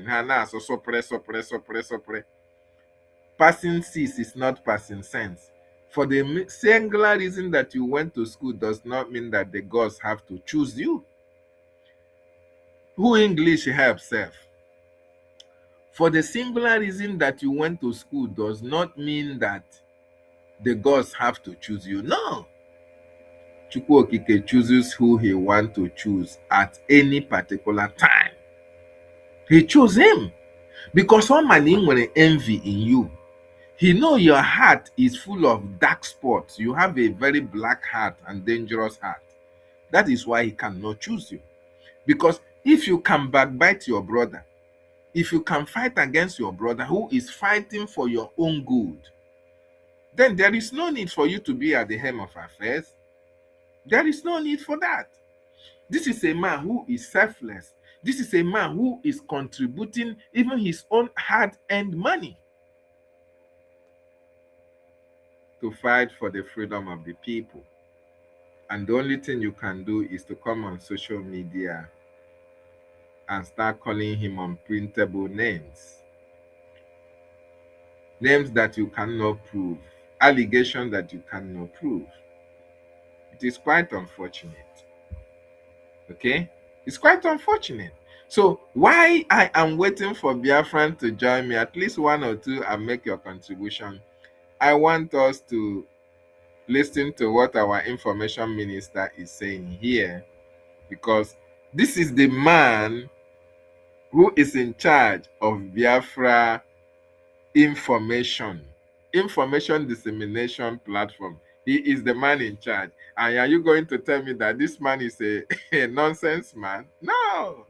Passing C's is not passing sense. For the singular reason that you went to school does not mean that the gods have to choose you. Who English help self? For the singular reason that you went to school does not mean that the gods have to choose you. No. Chukwu Okike chooses who he wants to choose at any particular time. He chose him because someone will envy in you. He knows your heart is full of dark spots. You have a very black heart and dangerous heart. That is why he cannot choose you. Because if you can backbite your brother, if you can fight against your brother who is fighting for your own good, then there is no need for you to be at the helm of affairs. There is no need for that. This is a man who is selfless. This is a man who is contributing even his own hard-earned money to fight for the freedom of the people. And the only thing you can do is to come on social media and start calling him unprintable names. Names that you cannot prove. Allegations that you cannot prove. It is quite unfortunate. Okay? It's quite unfortunate. So why I am waiting for Biafran to join me, at least one or two, and make your contribution, I want us to listen to what our information minister is saying here, because this is the man who is in charge of Biafra information dissemination platform. He is the man in charge. And are you going to tell me that this man is a nonsense man? No.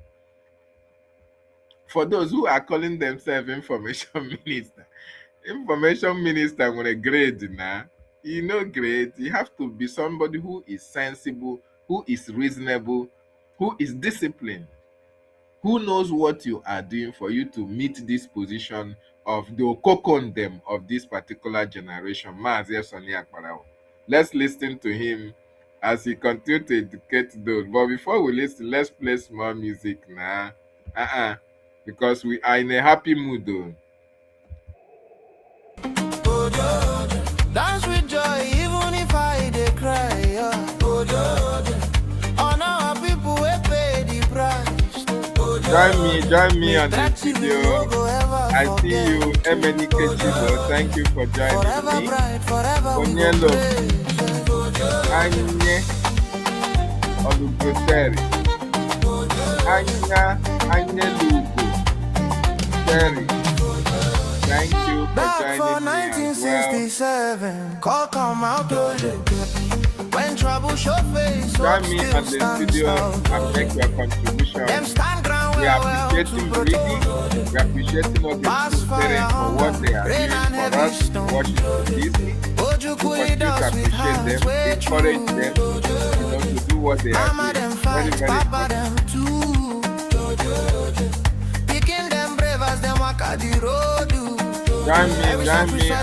for those who are calling themselves information minister with a grade now. You know, grade. You have to be somebody who is sensible, who is reasonable, who is disciplined, who knows what you are doing for you to meet this position of the okokondem of this particular generation. MAZI Sonia Akparawo. Let's listen to him as he continues to educate those. But before we listen, let's play small music now. Because we are in a happy mood though. Dance with joy, even if I dey cry. On our people, we pay the price. Join me on the video. I see you, Emeni Kechibo. Thank you for joining me. Onyelo, Anye, Olugoseri, Anye Lugo, Terry. Thank you for Back for joining me as well. 1967, call come out. When trouble show face, Join me on the video and make your contribution. Them stand ground We well appreciate reading. We appreciate all the parents for what they are doing for us to watch this. We continue to appreciate them, encourage them, to do what they are doing. Very, very important. Picking them brave as them walk at the road. Join me on the video.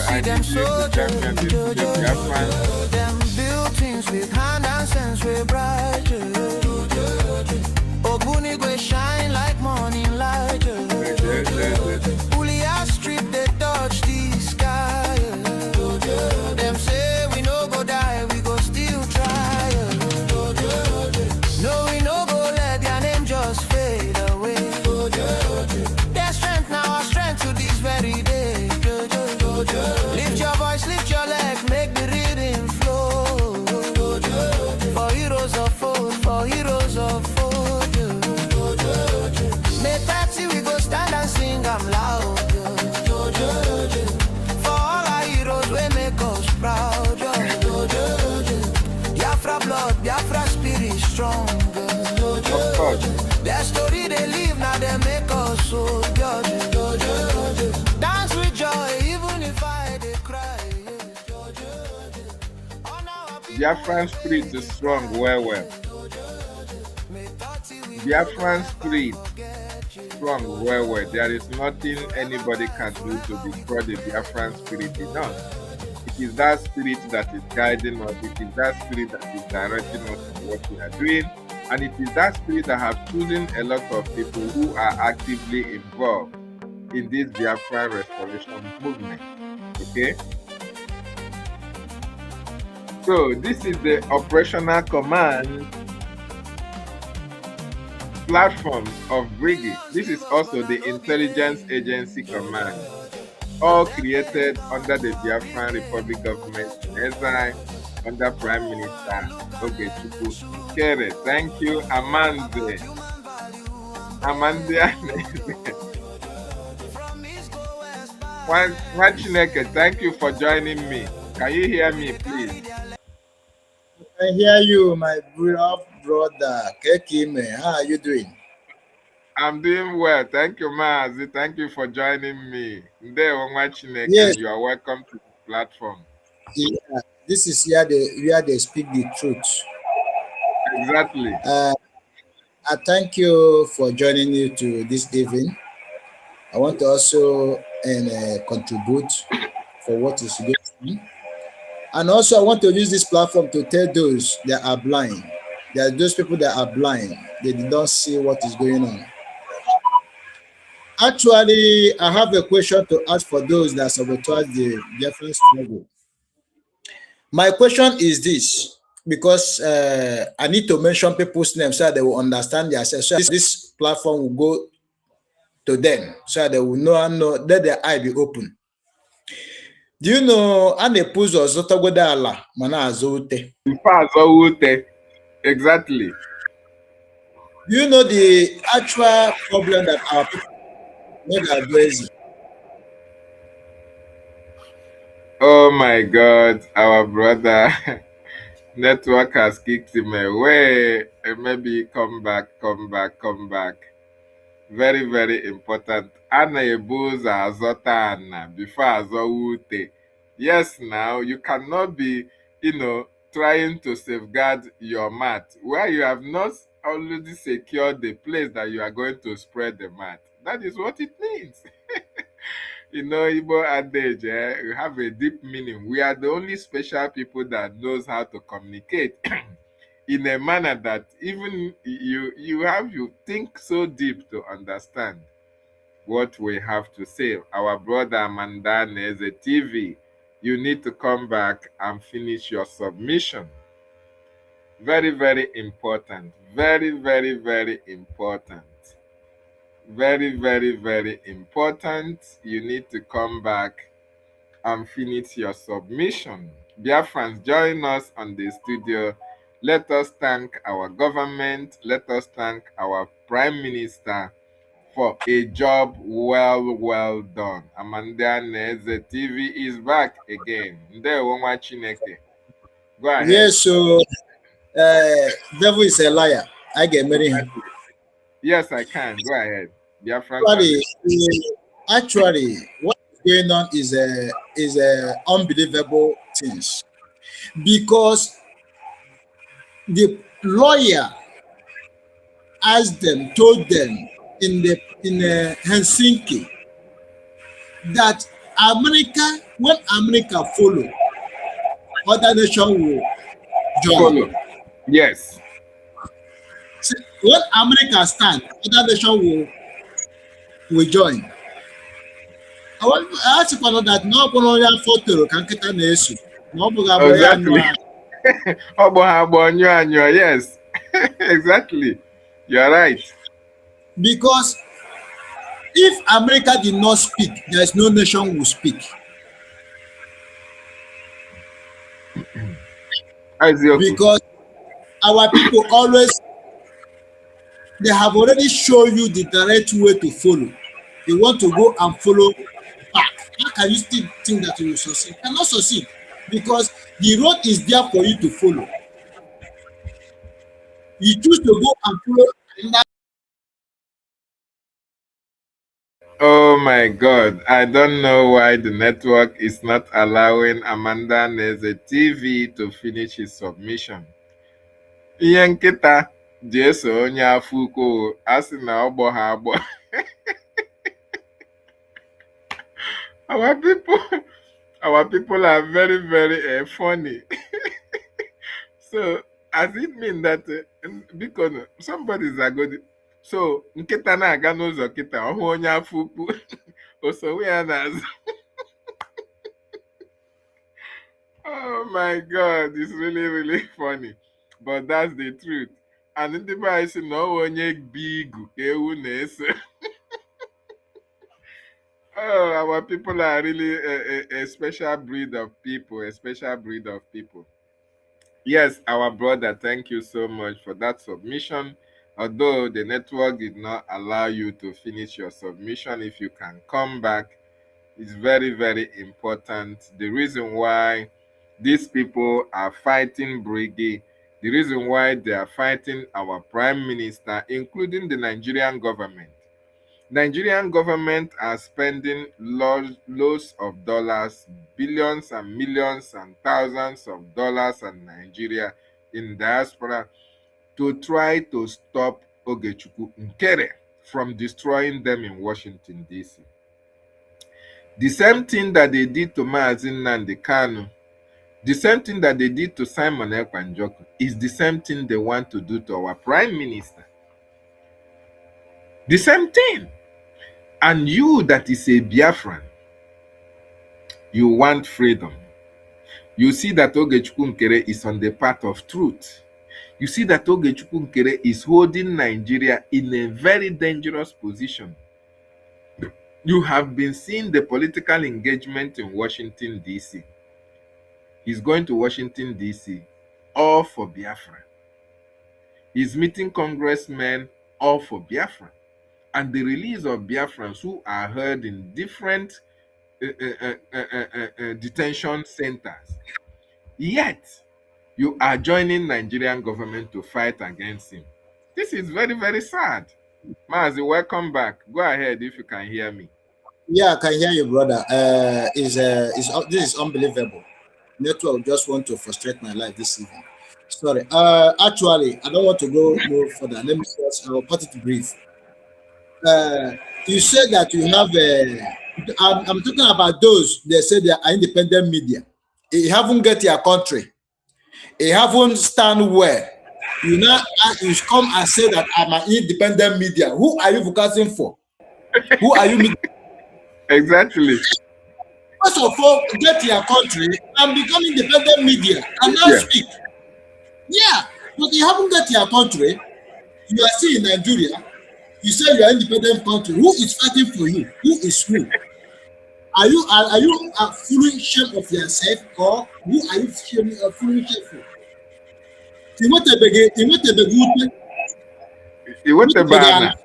I need you to join me on the video. BIAFRA. Them build things with hand and sense we bright. Oguni go shine like morning light. Ulia strip they touch the sky. Them say we no go die, we go still try. No, we no go let their name just fade away. Their strength now our strength to this very day. Lift your voice, lift your leg, make the rhythm flow. For heroes of old, for heroes of old. May taxi we go stand and sing I'm loud. For all our heroes we make us proud. Biafra blood, Biafra spirit strong. Of course. Their story they live now they make us so judge. Dance with joy even if I they cry. Biafran spirit is strong, well. Biafran spirit strong, well. There is nothing anybody can do to destroy the Biafran spirit enough. It is that spirit that is guiding us. It is that spirit that is directing us in what we are doing. And it is that spirit that has chosen a lot of people who are actively involved in this Biafran restoration movement. Okay? So this is the operational command platform of Brgie. This is also the intelligence agency command, all created under the Biafran Republic government in exile under Prime Minister Ogechukwu. Nkerre, thank you. Amanda. Wachineke, thank you for joining me. Can you hear me, please? I hear you, my beloved brother. Kekime, how are you doing? I'm doing well. Thank you, Mazi. Thank you for joining me. Yes. You are welcome to the platform. Yeah, this is where they speak the truth. Exactly. I thank you for joining me to this evening. I want to also contribute for what is going on. And also I want to use this platform to tell those that are blind. There are those people that are blind. They did not see what is going on. Actually, I have a question to ask for those that sabotage the Biafran struggle. My question is this, because I need to mention people's names so that they will understand themselves. So this platform will go to them so that they will know, let their eye be open. Do you know Anepuzo Zotogodala Mana Azote? Exactly. Do you know the actual problem that our people are addressing? Oh my God, our brother network has kicked him away. Maybe come back. Very, very important. Ana ebuzo azota ana before azowute. Yes, now you cannot be, trying to safeguard your mat where you have not already secured the place that you are going to spread the mat. That is what it means. Igbo adage, we have a deep meaning. We are the only special people that knows how to communicate in a manner that even you think so deep to understand what we have to say. Our brother Amanda is a TV. You need to come back and finish your submission. Very, very important. Very, very, very important. Very, very, very important. You need to come back and finish your submission. Dear friends, join us on the studio. Let us thank our government. Let us thank our Prime Minister for a job well done. Amanda Neze TV is back again. Ndewo nwa Chineke. Go ahead. Yes, so devil is a liar. I get married him. Yes, I can. Go ahead. Dear friends, Actually, what is going on is a unbelievable things because the lawyer asked them, told them in Helsinki that when America follow, other nation will join. follow. Yes. See, when America stand, other nation will join. I ask you know that no one ya photo can get an issue. No Exactly. Yes. Exactly. You're right. because if America did not speak, there is no nation will speak. Because our people always they have already shown you the direct way to follow. They want to go and follow back. How can you still think that you will succeed? You cannot succeed because the road is there for you to follow. You choose to go and follow another. Oh my God. I don't know why the network is not allowing Amanda Neze TV to finish his submission. Ihe nkịta ji eso onye afọ ukwu a sị na ọgbọ ha agbọ. Our people are very, very funny. So, as it mean that because somebody's a good. So, nkịta na-aga n'ụzọ kịta ọhụ onye afọ ukwu osowe ya n'azụ. Oh my God, it's really, really funny. But that's the truth. And ndị be anyị sị na ọ onye big ka ewu na-eso. Oh, our people are really a special breed of people, a special breed of people. Yes, our brother, thank you so much for that submission. Although the network did not allow you to finish your submission, if you can come back, it's very, very important. The reason why these people are fighting Brgie, the reason why they are fighting our Prime Minister, including the Nigerian government. Nigerian government are spending loads of dollars, billions and millions and thousands of dollars in Nigeria in diaspora to try to stop Ogechukwu Nkerre from destroying them in Washington, D.C. The same thing that they did to MAZI NNAMDI KANU, the same thing that they did to Simon Ekpanjoku is the same thing they want to do to our Prime Minister. The same thing. And you that is a Biafran, you want freedom. You see that Ogechukwu Nkerre is on the path of truth. You see that Ogechukwu Nkerre is holding Nigeria in a very dangerous position. You have been seeing the political engagement in Washington, D.C. He's going to Washington, D.C. all for Biafra. He's meeting congressmen all for Biafra. And the release of Biafrans who are held in different detention centers. Yet, you are joining Nigerian government to fight against him. This is very, very sad. Mazi, welcome back. Go ahead if you can hear me. Yeah, I can hear you, brother. This is unbelievable. Network just want to frustrate my life this evening. Sorry. Actually, I don't want to go no further. Let me just, I'll put it brief. You said that you have I'm talking about those they say they are independent media. You haven't get your country. You haven't stand where. You now you come and say that I'm an independent media. Who are you focusing for? Who are you? Exactly. First of all, get your country and become independent media and now Yeah. speak. Yeah, but you haven't got your country. You are still in Nigeria. You say you are independent country. Who is fighting for you? Who is who? Are you fully shame of yourself, or who are you fully shame for? Timotebege, Iwete bana.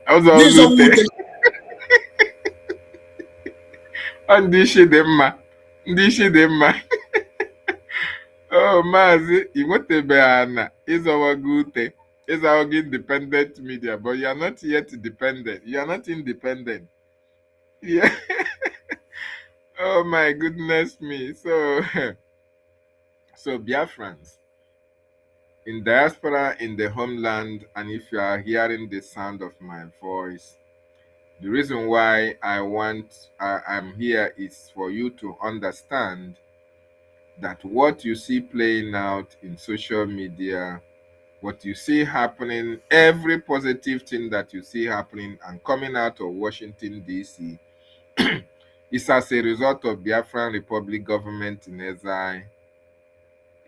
Ọzọ ute. Ndị isi dị mma. Ndị isi dị mma. Oh, Mazi, inwetebeghị na ịzọwago ute. Ịzọwago independent media, but you are not yet dependent. You are not independent. Yeah. Oh my goodness me. So, so Biafrans, in diaspora, in the homeland, and if you are hearing the sound of my voice, the reason why I'm here is for you to understand that what you see playing out in social media, what you see happening, every positive thing that you see happening and coming out of Washington, D.C., is as a result of Biafran Republic government in exile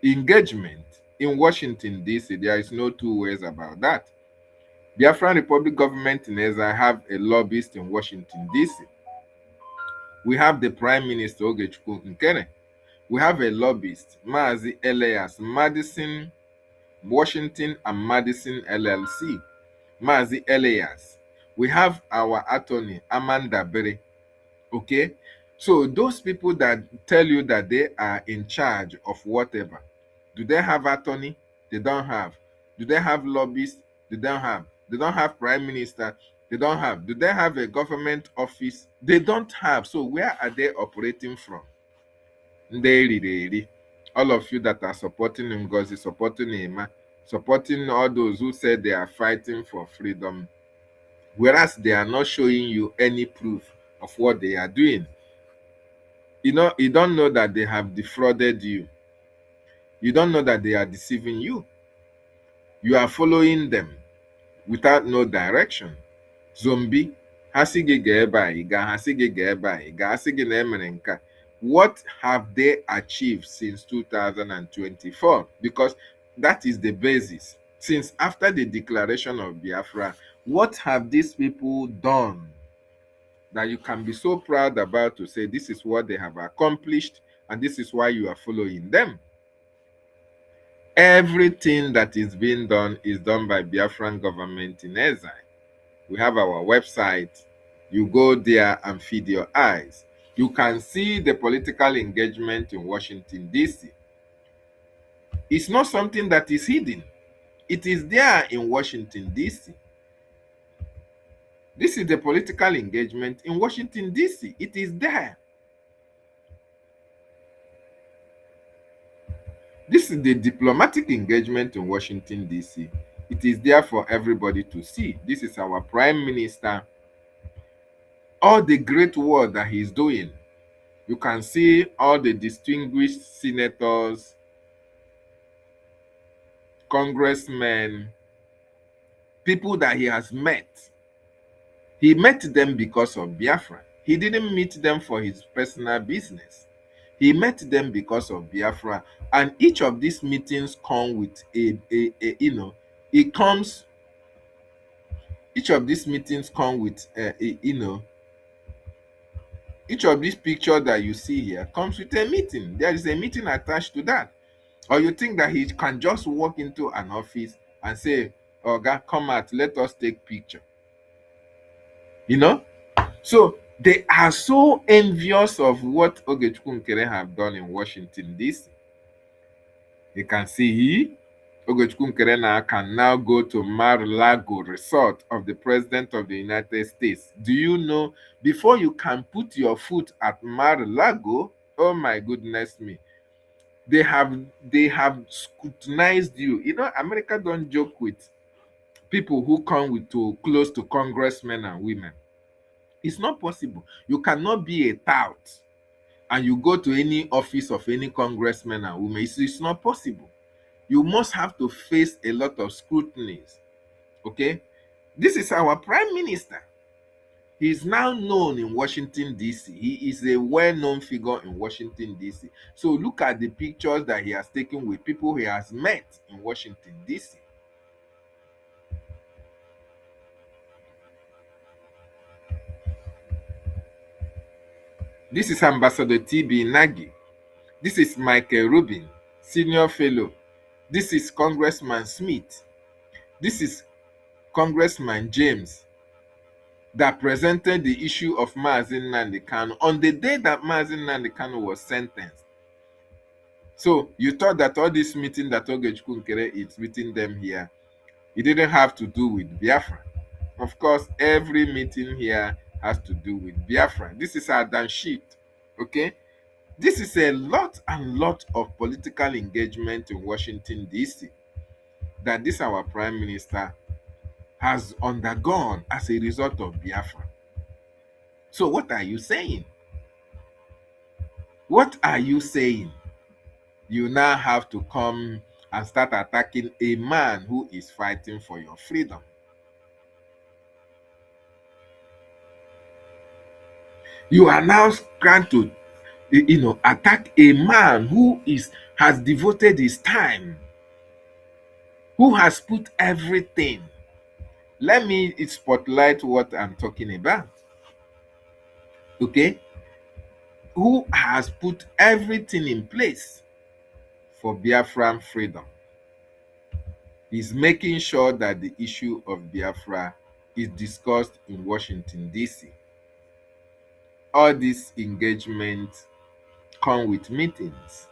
engagement in Washington, D.C. There is no two ways about that. Biafran Republic government in exile have a lobbyist in Washington, D.C. We have the Prime Minister, Ogechukwu, Nkerre. We have a lobbyist, MAZI Elias, Madison, Washington and Madison LLC, MAZI Elias. We have our attorney, Amanda Berry. Okay? So those people that tell you that they are in charge of whatever, do they have attorney? They don't have. Do they have lobbyists? They don't have. They don't have prime minister? They don't have. Do they have a government office? They don't have. So where are they operating from? All of you that are supporting Ngozi, supporting Emma, supporting all those who said they are fighting for freedom, whereas they are not showing you any proof of what they are doing. You don't know that they have defrauded you. You don't know that they are deceiving you. You are following them without no direction. Zombie, what have they achieved since 2024? Because that is the basis. Since after the declaration of Biafra, what have these people done that you can be so proud about to say this is what they have accomplished and this is why you are following them? Everything that is being done is done by Biafran government in exile. We have our website. You go there and feed your eyes. You can see the political engagement in Washington, D.C. It's not something that is hidden. It is there in Washington, D.C. This is the political engagement in Washington, D.C. It is there. This is the diplomatic engagement in Washington, D.C. It is there for everybody to see. This is our Prime Minister. All the great work that he's doing. You can see all the distinguished senators, congressmen, people that he has met. He met them because of Biafra. He didn't meet them for his personal business. He met them because of Biafra. And each of these meetings come with each of these meetings come with, each of these pictures that you see here comes with a meeting. There is a meeting attached to that. Or you think that he can just walk into an office and say, "Oga, come out, let us take picture." So they are so envious of what Ogechukwu Nkerre have done in Washington, D.C. You can see Ogechukwu Nkerre can now go to Mar-a-Lago resort of the President of the United States. Do you know, before you can put your foot at Mar-a-Lago, oh my goodness me, they have scrutinized you. You know, America don't joke with people who come with too close to congressmen and women. It's not possible. You cannot be a tout and you go to any office of any congressman and woman. It's not possible. You must have to face a lot of scrutinies. Okay? This is our prime minister. He is now known in Washington, D.C. He is a well-known figure in Washington, D.C. So look at the pictures that he has taken with people he has met in Washington, D.C. This is Ambassador T.B. Nagy. This is Michael Rubin, Senior Fellow. This is Congressman Smith. This is Congressman James, that presented the issue of MAZI NNAMDI KANU on the day that MAZI NNAMDI KANU was sentenced. So you thought that all this meeting that Ogechukwu Nkerre is meeting them here, it didn't have to do with Biafra. Of course, every meeting here has to do with Biafra. This is our dance sheet, okay? This is a lot and lot of political engagement in Washington, D.C. that this our prime minister has undergone as a result of Biafra. So what are you saying? What are you saying? You now have to come and start attacking a man who is fighting for your freedom. You are now trying to, attack a man who has devoted his time, who has put everything. Let me spotlight what I'm talking about. Okay? Who has put everything in place for Biafran freedom. Is making sure that the issue of Biafra is discussed in Washington, D.C. All these engagements come with meetings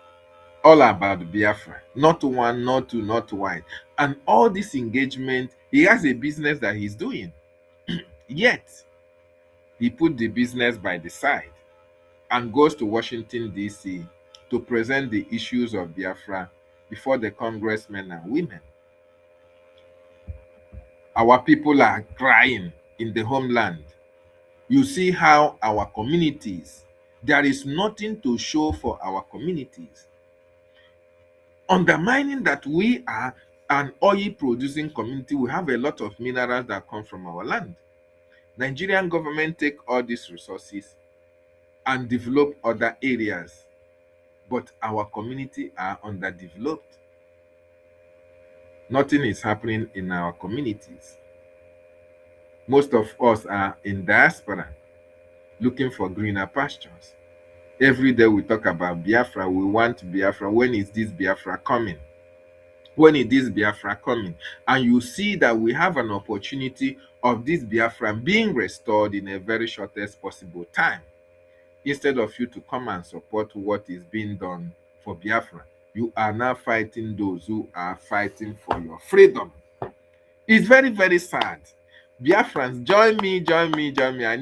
all about Biafra. Not one, not two, not one. And all this engagement, he has a business that he's doing. Yet, he put the business by the side and goes to Washington, D.C. to present the issues of Biafra before the congressmen and women. Our people are crying in the homeland. You see how our communities, there is nothing to show for our communities. Undermining that we are an oil-producing community, we have a lot of minerals that come from our land. Nigerian government take all these resources and develop other areas, but our community are underdeveloped. Nothing is happening in our communities. Most of us are in diaspora, looking for greener pastures. Every day we talk about Biafra, we want Biafra. When is this Biafra coming? When is this Biafra coming? And you see that we have an opportunity of this Biafra being restored in a very shortest possible time. Instead of you to come and support what is being done for Biafra, you are now fighting those who are fighting for your freedom. It's very, very sad. Biafrans, join me, join me, join me. I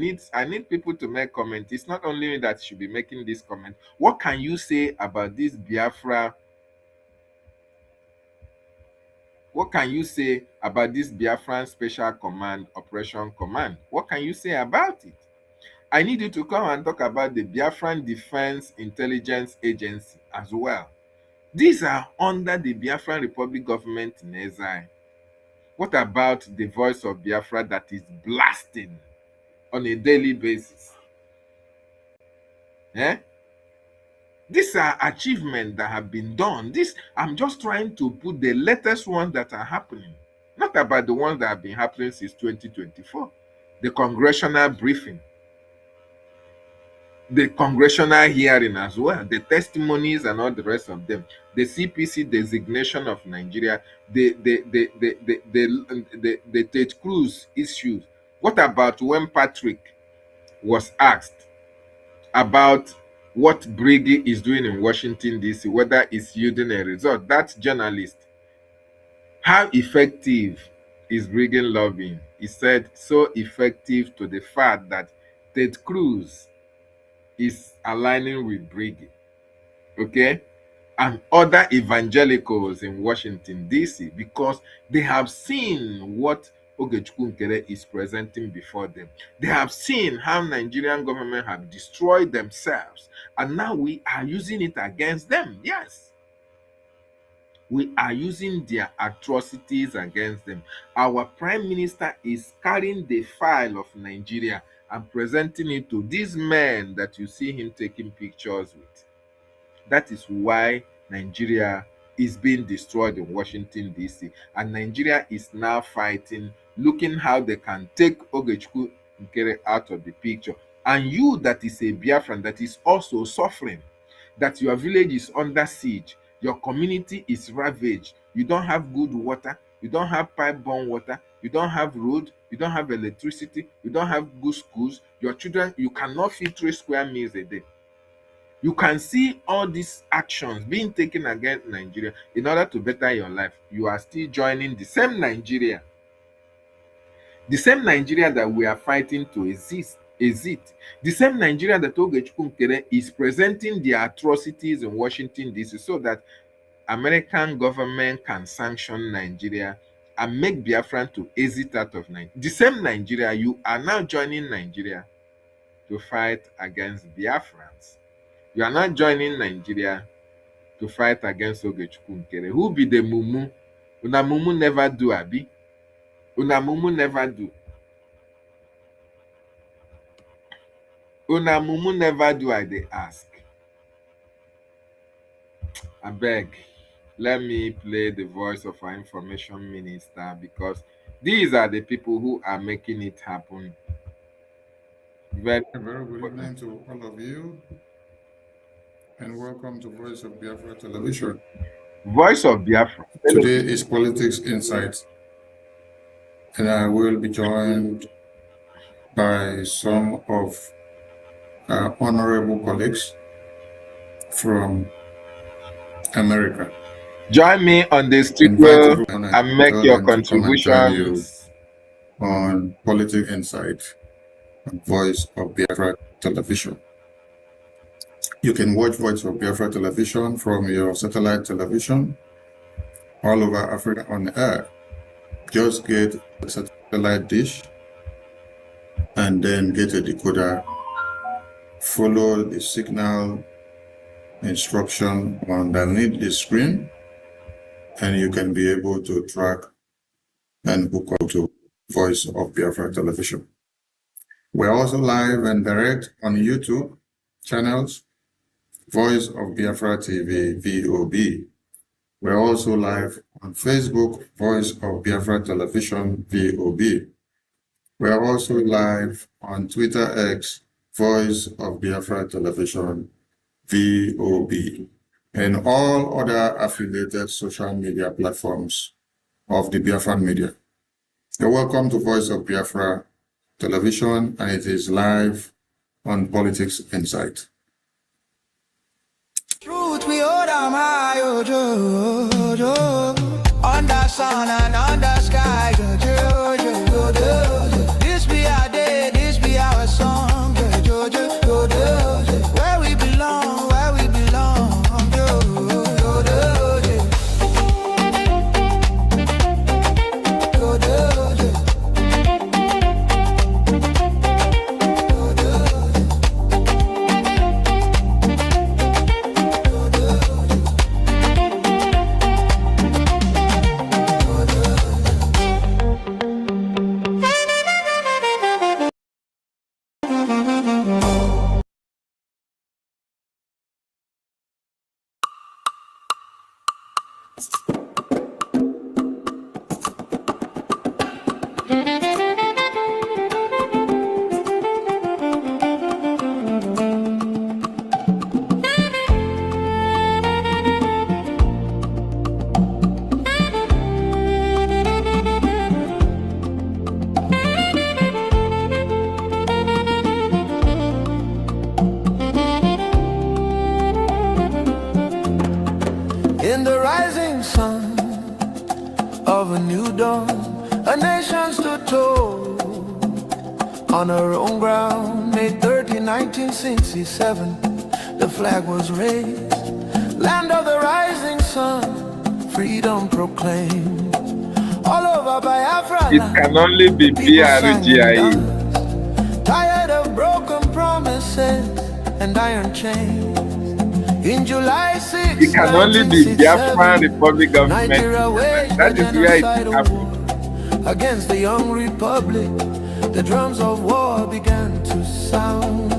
need people to make comments. It's not only me that should be making this comment. What can you say about this Biafra? What can you say about this Biafran Special Command, Operation Command? What can you say about it? I need you to come and talk about the Biafran Defense Intelligence Agency as well. These are under the Biafran Republic government in exile. What about the voice of Biafra that is blasting on a daily basis? These are achievements that have been done. I'm just trying to put the latest ones that are happening, not about the ones that have been happening since 2024. The congressional briefing, the congressional hearing as well, the testimonies and all the rest of them, the CPC designation of Nigeria, the Ted Cruz issues. What about when Patrick was asked about what Brgie is doing in Washington, D.C., whether it's yielding a result? That journalist How effective is Brigade lobbying? He said so effective to the fact that Ted Cruz is aligning with Brigade, okay, and other evangelicals in Washington, D.C., because they have seen what Ogechukwu is presenting before them. They have seen how Nigerian government have destroyed themselves, and now we are using it against them. Yes, we are using their atrocities against them. Our prime minister is carrying the file of Nigeria and presenting it to these men that you see him taking pictures with. That is why Nigeria is being destroyed in Washington, D.C. And Nigeria is now fighting, looking how they can take Ogechukwu Nkerre out of the picture. And you that is a Biafran that is also suffering, that your village is under siege, your community is ravaged, you don't have good water, you don't have pipe-borne water, you don't have road, you don't have electricity, you don't have good schools, your children, you cannot feed 3 square meals a day. You can see all these actions being taken against Nigeria in order to better your life. You are still joining the same Nigeria that we are fighting to exist. The same Nigeria that Ogechukwu Nkerre is presenting the atrocities in Washington, D.C. so that American government can sanction Nigeria and make Biafran to exit out of Nigeria. The same Nigeria, you are now joining Nigeria to fight against Biafrans. You are not joining Nigeria to fight against Ogechukwu Nkerre. Who be the mumu? Una mumu never do, abi? Una mumu never do. Una mumu never do, I dey ask. Abeg, let me play the voice of our information minister, because these are the people who are making it happen. Very A very good evening to all of you, and welcome to Voice of Biafra Television. Voice of Biafra. Today is Politics Insight, and I will be joined by some of our honorable colleagues from America. Join me on the studio and make your contributions on Politics Insight on Voice of Biafra Television. You can watch Voice of Biafra Television from your satellite television all over Africa on air. Just get a satellite dish and then get a decoder. Follow the signal instruction underneath the screen, and you can be able to track and hook up to Voice of Biafra Television. We're also live and direct on YouTube channels, Voice of Biafra TV, VOB. We're also live on Facebook, Voice of Biafra Television, VOB. We're also live on Twitter X, Voice of Biafra Television, VOB, and all other affiliated social media platforms of the Biafran media. You're welcome to Voice of Biafra Television, and it is live on Politics Insight. Truth we hold on high, oh, under sun and under sky, this be our day, this be our song, where we belong, where we belong, of a new dawn, a nation stood tall on her own ground. May 30, 1967, the flag was raised. Land of the rising sun, freedom proclaimed. All over Biafra It can only be Brgie. tired of broken promises and iron chains. In July 6, It can only be Biafra Republic Government. Nigeria waged That is where it genocidal happened. war against the young republic. The drums of war began to sound.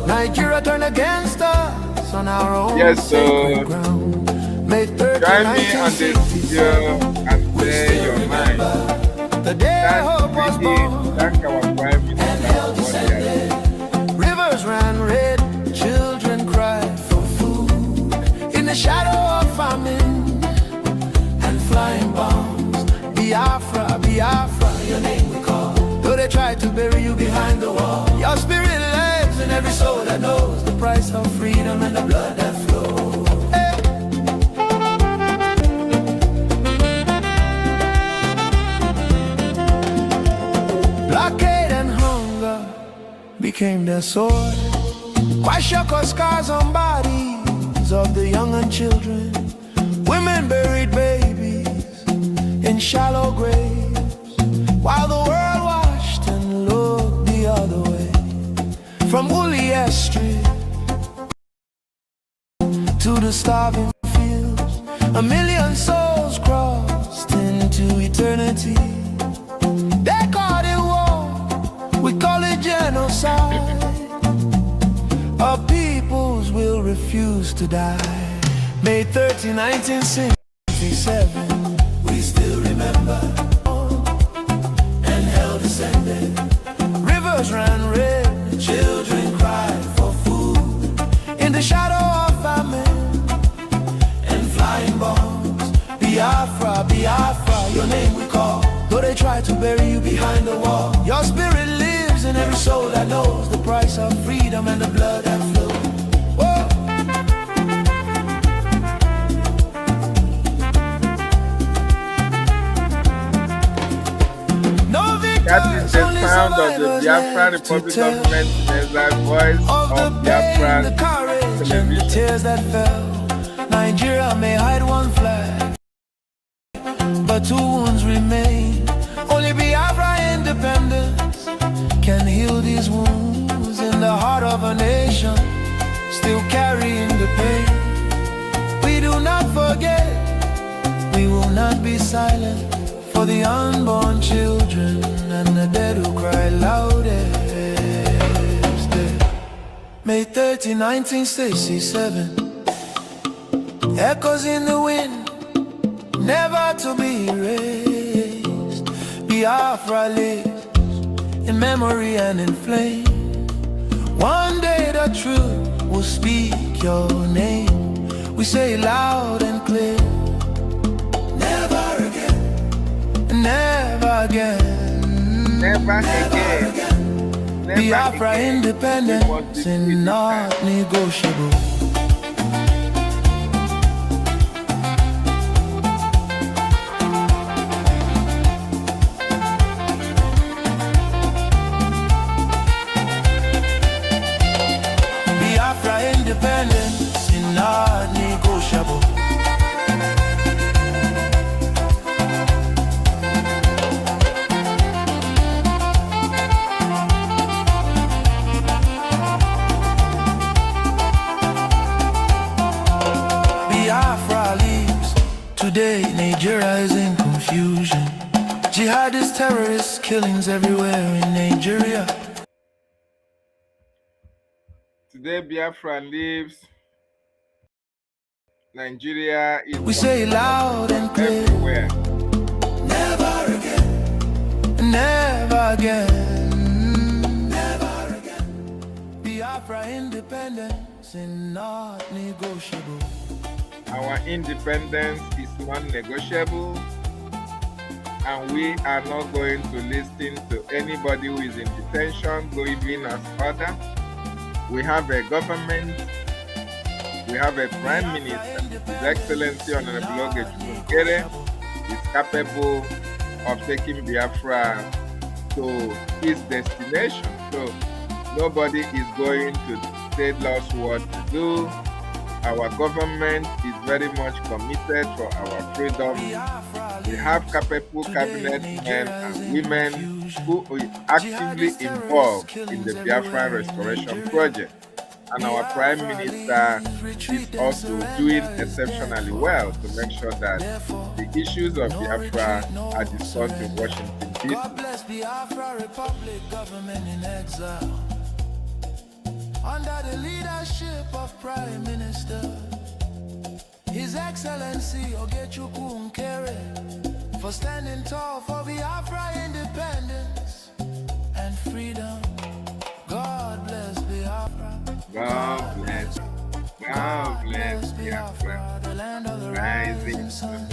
Nigeria turned against us on our own sacred ground. May 30, Join me on this video and play your mind. the day hope was born. Thank our Prime Minister for what they are doing. Rivers ran red, children cried for food. In the shadow of famine and flying bombs, Biafra, Biafra, your name we call. Though they tried to bury you behind the wall, your spirit lives in every soul that knows the price of freedom and the blood that flows. Hey. Blockade and hunger became their sword. Why shock or scars on bodies of the young and children? Women buried babies in shallow graves, while the world watched and looked the other way. From Ulias Street to the starving fields, a million souls crossed into eternity. They call it war, we call it genocide. Our peoples will refuse to die. May 30, 1967, we still remember. And hell descended, rivers ran red, children cried for food. In the shadow of famine and flying bombs, Biafra, Biafra, your name we call. Though they try to bury you behind the wall, your spirit lives in every soul that knows the price of freedom and the blood that flows. Whoa. No That is victors, the only sound of the survivors Biafra left to Republic tell Government as the voice of the of pain, Biafra the courage, and the television. tears that fell. Nigeria may hide one flag, but two wounds remain. Only Biafra independence can heal these wounds in the heart of a nation, still carrying the pain. We do not forget, we will not be silent for the unborn children and the dead who cry loudest. May 30, 1967, echoes in the wind, never to be erased. Biafra lives in memory and in flame. One day the truth will speak your name. We say loud and clear, never again, never again, Never again. Never Biafra again. independence is not negotiable. Biafra independence is not negotiable. Biafra leaves. Today Nigeria is in confusion. Jihadist terrorist killings everywhere in Nigeria. Today Biafra lives. Nigeria is We say loud and clear, everywhere. never again, never again, never again. Biafra independence is not negotiable. Our independence is non-negotiable, and we are not going to listen to anybody who is in detention giving us order. We have a government, we have a prime minister, His Excellency Honorable Ogechukwu Nkerre, is capable of taking Biafra to its destination. So nobody is going to tell us what to do. Our government is very much committed for our freedom. We have capable cabinet men and women who are actively involved in the Biafra restoration project. And our Prime Minister is also doing exceptionally well to make sure that the issues of Biafra are discussed in Washington, D.C. God bless Biafra Republic government in exile. Under the leadership of Prime Minister His Excellency Ogechukwu Nkerre, for standing tall for Biafra independence and freedom. God bless Biafra. God bless Biafra, the land of the rising sun.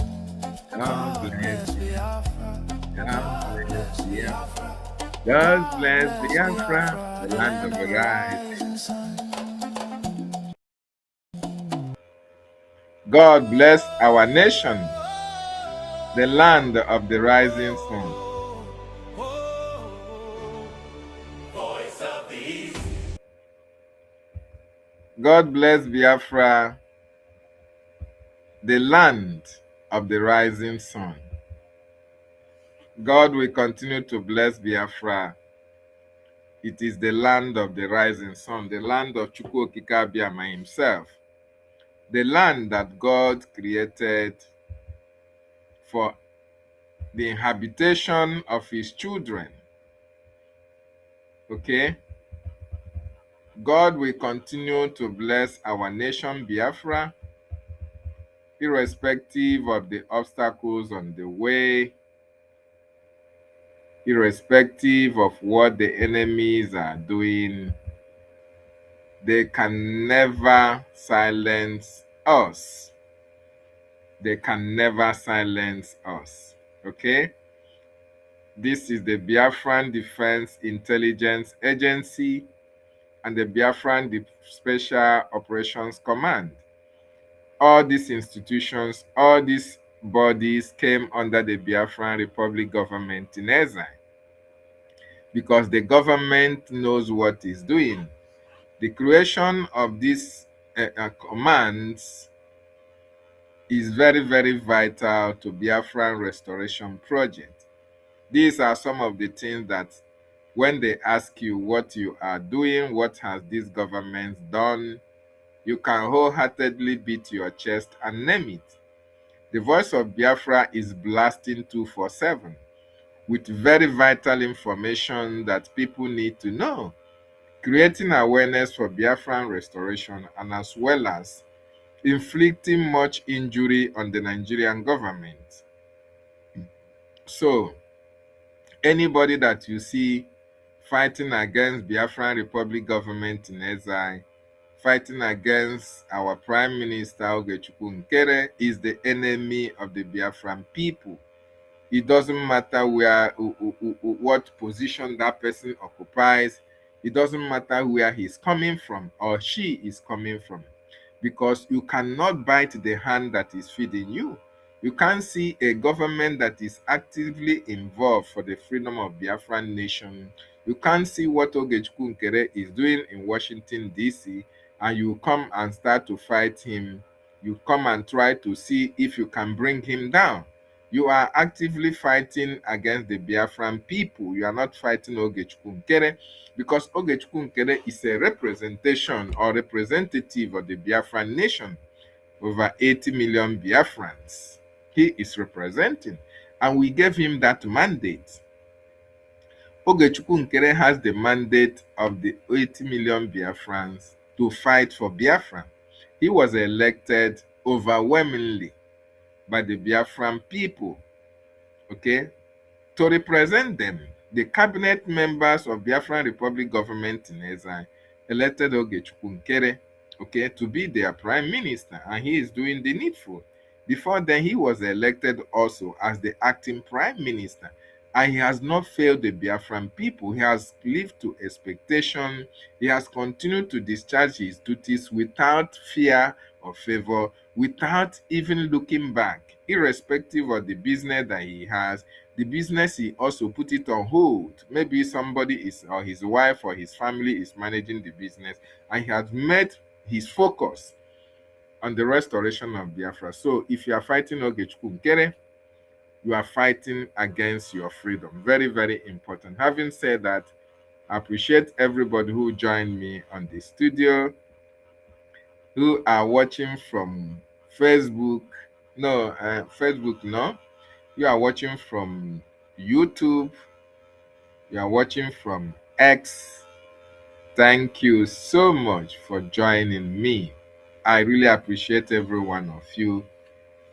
God bless Biafra. God bless Biafra. God bless Biafra, the land of the rising sun. God bless our nation, the land of the rising sun. God bless Biafra, the land of the rising sun. God will continue to bless Biafra. It is the land of the rising sun, the land of Chukwu Okike Abiama himself, the land that God created for the habitation of his children. Okay? God will continue to bless our nation, Biafra, irrespective of the obstacles on the way, irrespective of what the enemies are doing. They can never silence us. They can never silence us. Okay? This is the Biafran Defense Intelligence Agency and the Biafran Special Operations Command. All these institutions, all these bodies came under the Biafran Republic government in exile because the government knows what it's doing. The creation of these commands is very, very vital to Biafran restoration project. These are some of the things that when they ask you what you are doing, what has this government done, you can wholeheartedly beat your chest and name it. The voice of Biafra is blasting 247 with very vital information that people need to know, creating awareness for Biafran restoration and as well as inflicting much injury on the Nigerian government. So, anybody that you see fighting against Biafran Republic government in exile, fighting against our Prime Minister Ogechukwu Nkerre, is the enemy of the Biafran people. It doesn't matter what position that person occupies. It doesn't matter where he's coming from or she is coming from, because you cannot bite the hand that is feeding you. You can't see a government that is actively involved for the freedom of Biafran nation. You can't see what Ogechukwu Nkerre is doing in Washington, D.C., and you come and start to fight him. You come and try to see if you can bring him down. You are actively fighting against the Biafran people. You are not fighting Ogechukwu Nkerre, because Ogechukwu Nkerre is a representation or representative of the Biafran nation, over 80 million Biafrans. He is representing, and we gave him that mandate. Ogechukwu Nkerre has the mandate of the 80 million Biafrans to fight for Biafra. He was elected overwhelmingly by the Biafran people, okay, to represent them. The cabinet members of Biafran Republic government in exile elected Ogechukwu Nkerre, okay, to be their prime minister, and he is doing the needful. Before then, he was elected also as the acting prime minister, and he has not failed the Biafran people. He has lived to expectation. He has continued to discharge his duties without fear or favor, without even looking back, irrespective of the business that he has. The business, he also put it on hold. Maybe somebody is, or his wife or his family is managing the business, and he has made his focus on the restoration of Biafra. So if you are fighting Ogechukwu, Nkerre, you are fighting against your freedom. Very, very important. Having said that, I appreciate everybody who joined me on the studio, who are watching from Facebook. No, Facebook, no. You are watching from YouTube. You are watching from X. Thank you so much for joining me. I really appreciate every one of you.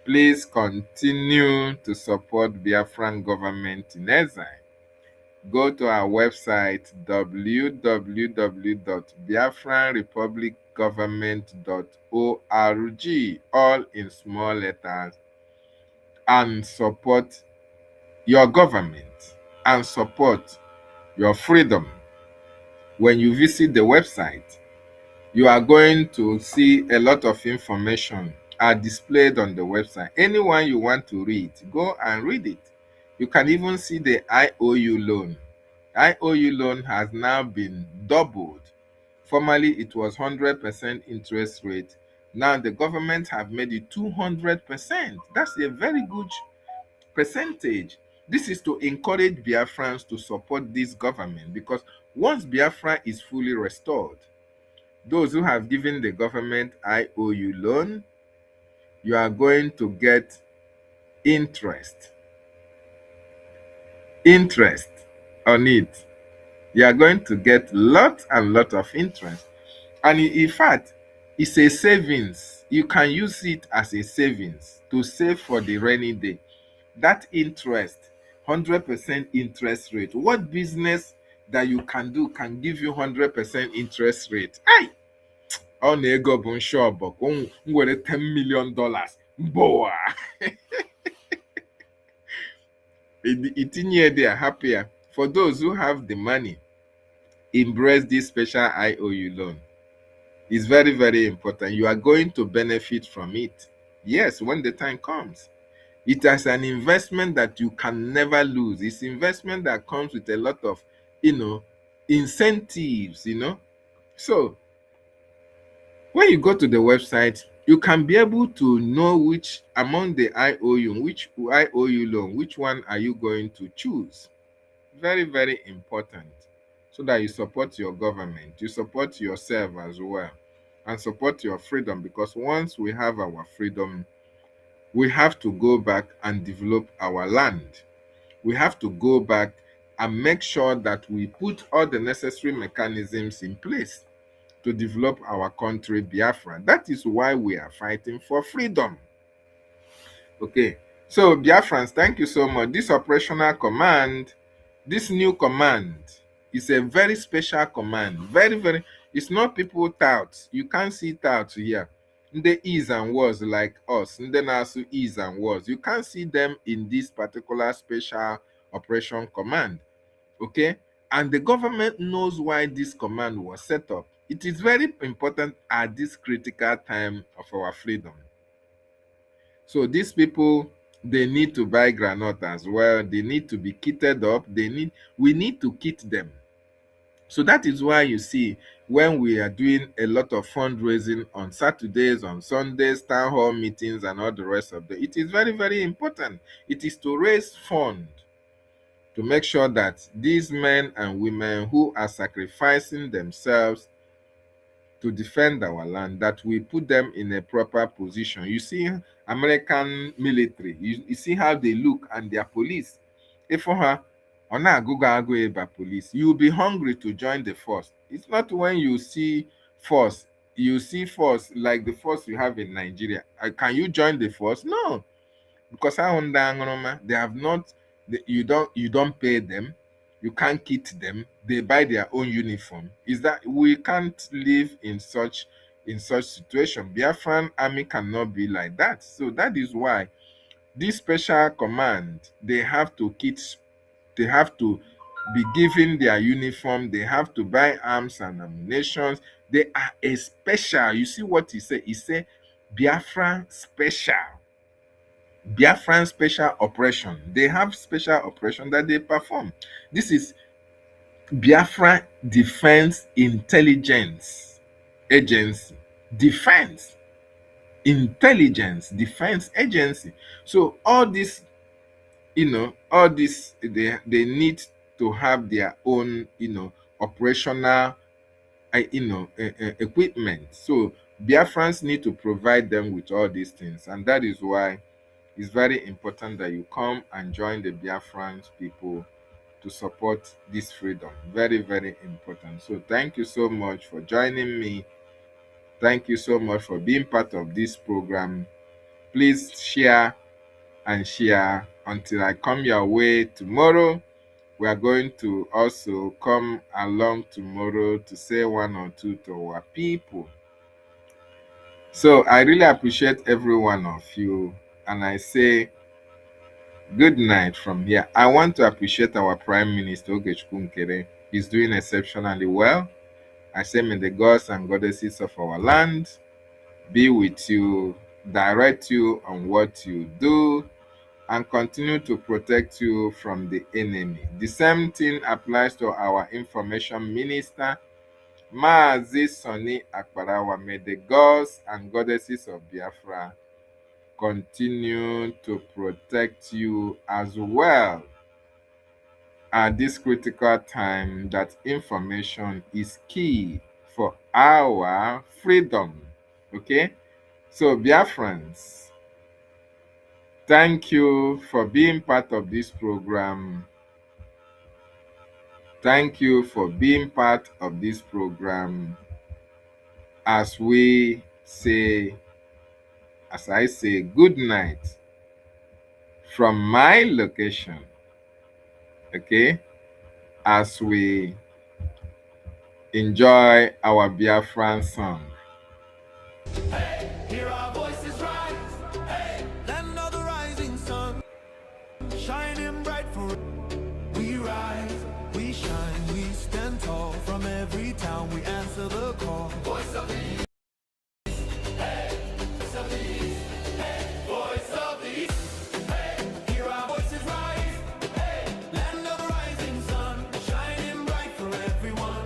Please continue to support Biafran government in exile. Go to our website www.biafranrepublicgovernment.org, all in small letters, and support your government and support your freedom. When you visit the website, you are going to see a lot of information are displayed on the website. Anyone you want to read, go and read it. You can even see the IOU loan. IOU loan has now been doubled. Formerly, it was 100% interest rate. Now the government have made it 200%. That's a very good percentage. This is to encourage Biafrans to support this government, because once Biafra is fully restored, those who have given the government IOU loan, you are going to get interest on it. You are going to get lot and lot of interest. And in fact, it's a savings. You can use it as a savings to save for the rainy day. That interest, 100% interest rate. What business that you can do can give you 100% interest rate? Aye. Ọ na-ego bụ nshọbọ m were $10 million boa itinye there happier. For those who have the money, embrace this special IOU loan. It's very, very important. You are going to benefit from it. Yes, when the time comes. It is an investment that you can never lose. It's investment that comes with a lot of, incentives, So when you go to the website, you can be able to know which among the IOU, which IOU loan, which one are you going to choose. Very, very important. So that you support your government, you support yourself as well, and support your freedom. Because once we have our freedom, we have to go back and develop our land. We have to go back and make sure that we put all the necessary mechanisms in place to develop our country, Biafra. That is why we are fighting for freedom. Okay, so Biafrans, thank you so much. This operational command, this new command, is a very special command. Very, very, it's not people touts. You can't see touts here. The is and was like us. And then also is and was. You can't see them in this particular special operation command. Okay, and the government knows why this command was set up. It is very important at this critical time of our freedom. So these people, they need to buy granite as well. They need to be kitted up. We need to kit them. So that is why you see, when we are doing a lot of fundraising on Saturdays, on Sundays, town hall meetings, and all the rest of it is very, very important. It is to raise funds to make sure that these men and women who are sacrificing themselves to defend our land, that we put them in a proper position. You see American military, you see how they look, and their police. If for her, police, you'll be hungry to join the force. It's not when you see force like the force you have in Nigeria. Can you join the force? No, because they have not. You don't pay them. You can't kit them. They buy their own uniform. Is that we can't live in such situation? Biafran army cannot be like that. So that is why this special command, they have to kit They have to be given their uniform. They have to buy arms and ammunition. They are a special. You see what he said? He said Biafran special. Biafran special operation. They have special operation that they perform. This is Biafra Defense Intelligence Agency. Defense Intelligence Defense Agency. So all this, all this, they need to have their own, operational, equipment. So Biafrans need to provide them with all these things, and that is why it's very important that you come and join the Biafrans people to support this freedom. Very, very important. So thank you so much for joining me. Thank you so much for being part of this program. Please share and share until I come your way tomorrow. We are going to also come along tomorrow to say one or two to our people. So I really appreciate every one of you, and I say good night from here. I want to appreciate our Prime Minister, Ogechukwu Nkerre. He's doing exceptionally well. I say, may the gods and goddesses of our land be with you, direct you on what you do, and continue to protect you from the enemy. The same thing applies to our Information Minister, MAZI Sonny Akparawa. May the gods and goddesses of Biafra continue to protect you as well at this critical time that information is key for our freedom. Okay? So, Biafrans, thank you for being part of this program. Thank you for being part of this program. As I say good night from my location. Okay? As we enjoy our Biafran song. Hear our voices rise. Hey, land of the rising sun, shining bright for we rise, we shine, we stand tall. From every town we answer the call. Voice of the East. Hey, voice of the East. Hey, voice of the East. Hey, hear our voices rise. Hey, land of the rising sun, shining bright for everyone.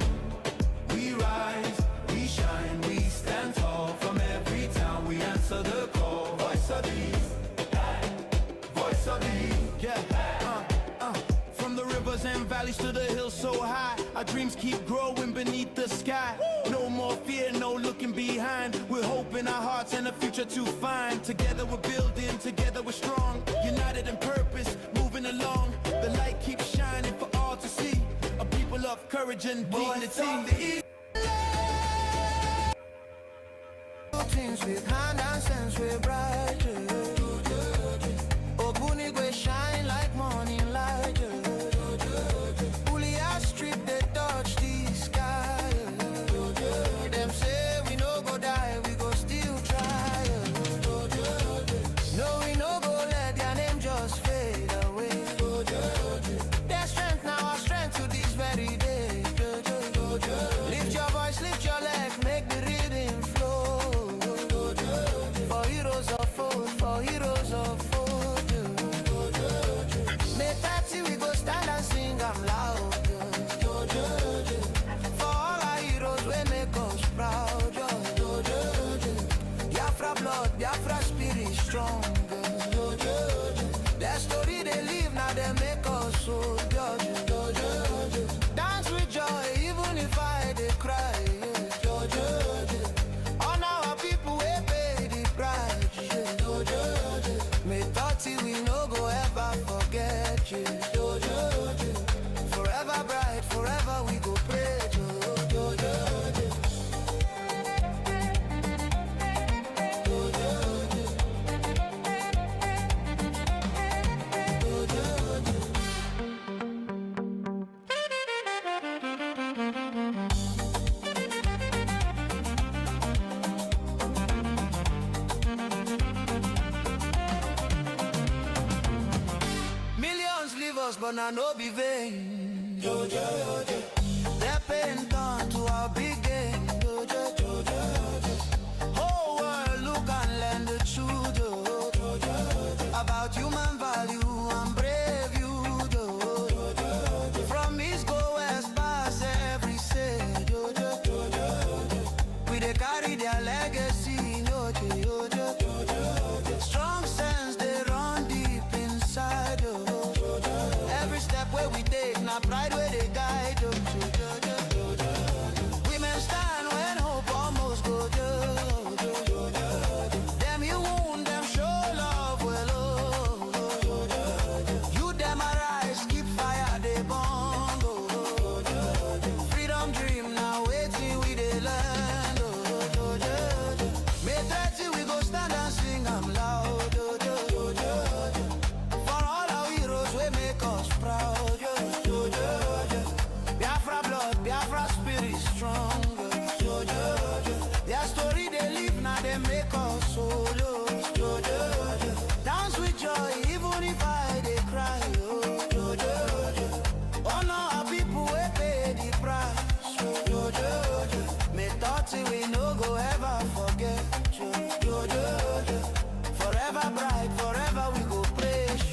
We rise, we shine, we stand tall. From every town we answer the call. Voice of the East. Voice of the East. Yeah. From the rivers and valleys to the hills so high, our dreams keep growing beneath the sky. No more fear, no looking behind. We're hope in our hearts and a future to find. Together we're building, together we're strong. United in purpose, moving along. The light keeps shining for all to see. A people of courage and dignity. Things with hand and sense we're bright. Ogunigwe shine like morning light. Ulia strip they touch the sky. Them say we no go die, we go still try. No, we no go let their name just fade away. Their strength now, our strength to this very day. Lift your voice, lift your leg, make the rhythm flow. For heroes of food, for heroes of food. May 30 we go stand and sing I'm loud. For all our heroes we make us proud. Biafra blood, Biafra spirit strong. Their story they live now they make us so. Dance with joy even if I they cry. On our people we pay the price. May 30 we no go ever forget you. Forever bright, forever we go pray. but now no be vain. Their pain turn to our big game. Whole world look and learn the truth about human value and brave you. From east go west past every say. We they carry their legacy. Strong sense they run deep inside. Every step where we take, now pride where they guide. Women stand when hope almost go. Them you wound, them show love well. You them arise, keep fire, they burn. Freedom dream now waiting we they land. May 30 we go stand and sing I'm loud. For all our heroes we make us proud. Biafra blood, Biafra spirit strong. Their story they live now they make us solo. Dance with joy even if I they cry. Honor our people we pay the price. May 30 we no go ever forget. Forever bright, forever we go praise.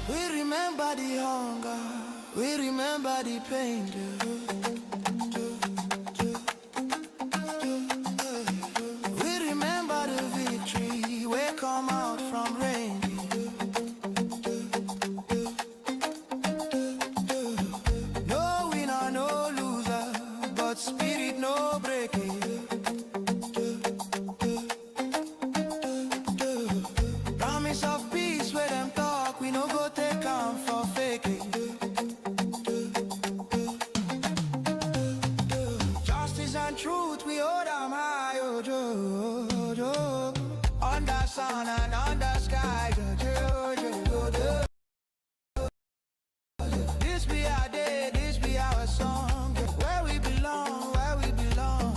We remember the hunger, we remember the pain. We remember the victory, we come out from rain. No winner, no loser, but spirit no breaking. Promise of peace where them talk, we no go take on for faking. Justice and truth, we hold them high, under sun and under sky. This be our day, this be our song. Where we belong, where we belong.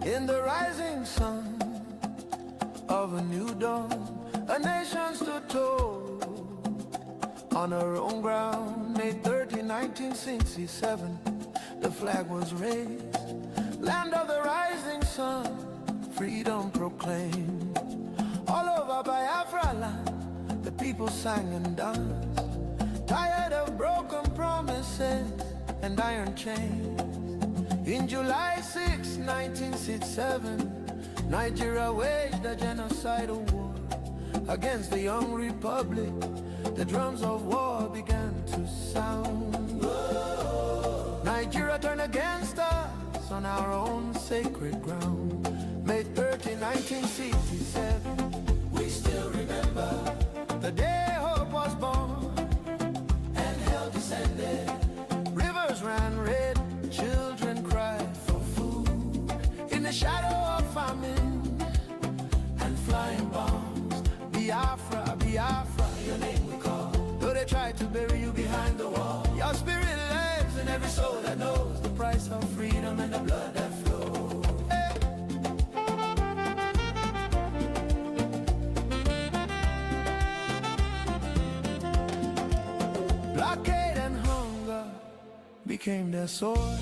In the rising sun of a new dawn, a nation stood tall on her own ground. May 30, 1967, the flag was raised. Land of the rising sun, freedom proclaimed. All over Biafra land, the people sang and danced. Tired of broken promises and iron chains. In July 6, 1967, Nigeria waged a genocidal war against the young republic. The drums of war began to sound. Nigeria turned against us on our own sacred ground. May 30, 1967, we still remember the day hope was born and hell descended. Rivers ran red, children cried for food in the shadow of famine and flying bombs. Biafra, Biafra, your name we call. Though they tried to bury you behind the wall, your spirit lives in every soul that knows the price of freedom and the blood that flows. Hey. became their sword.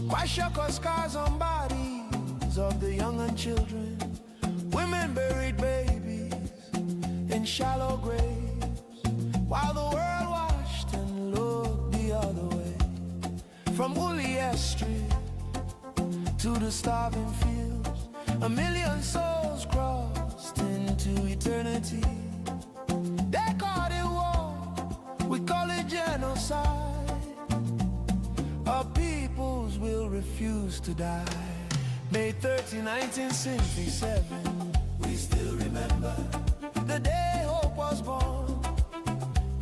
Why shock or scars on bodies of the young and children? Women buried babies in shallow graves, while the world watched and looked the other way. From Ulier Street to the starving fields, 1 million souls crossed into eternity. They call it war, we call it genocide. Our peoples will refuse to die. May 30, 1967, we still remember the day hope was born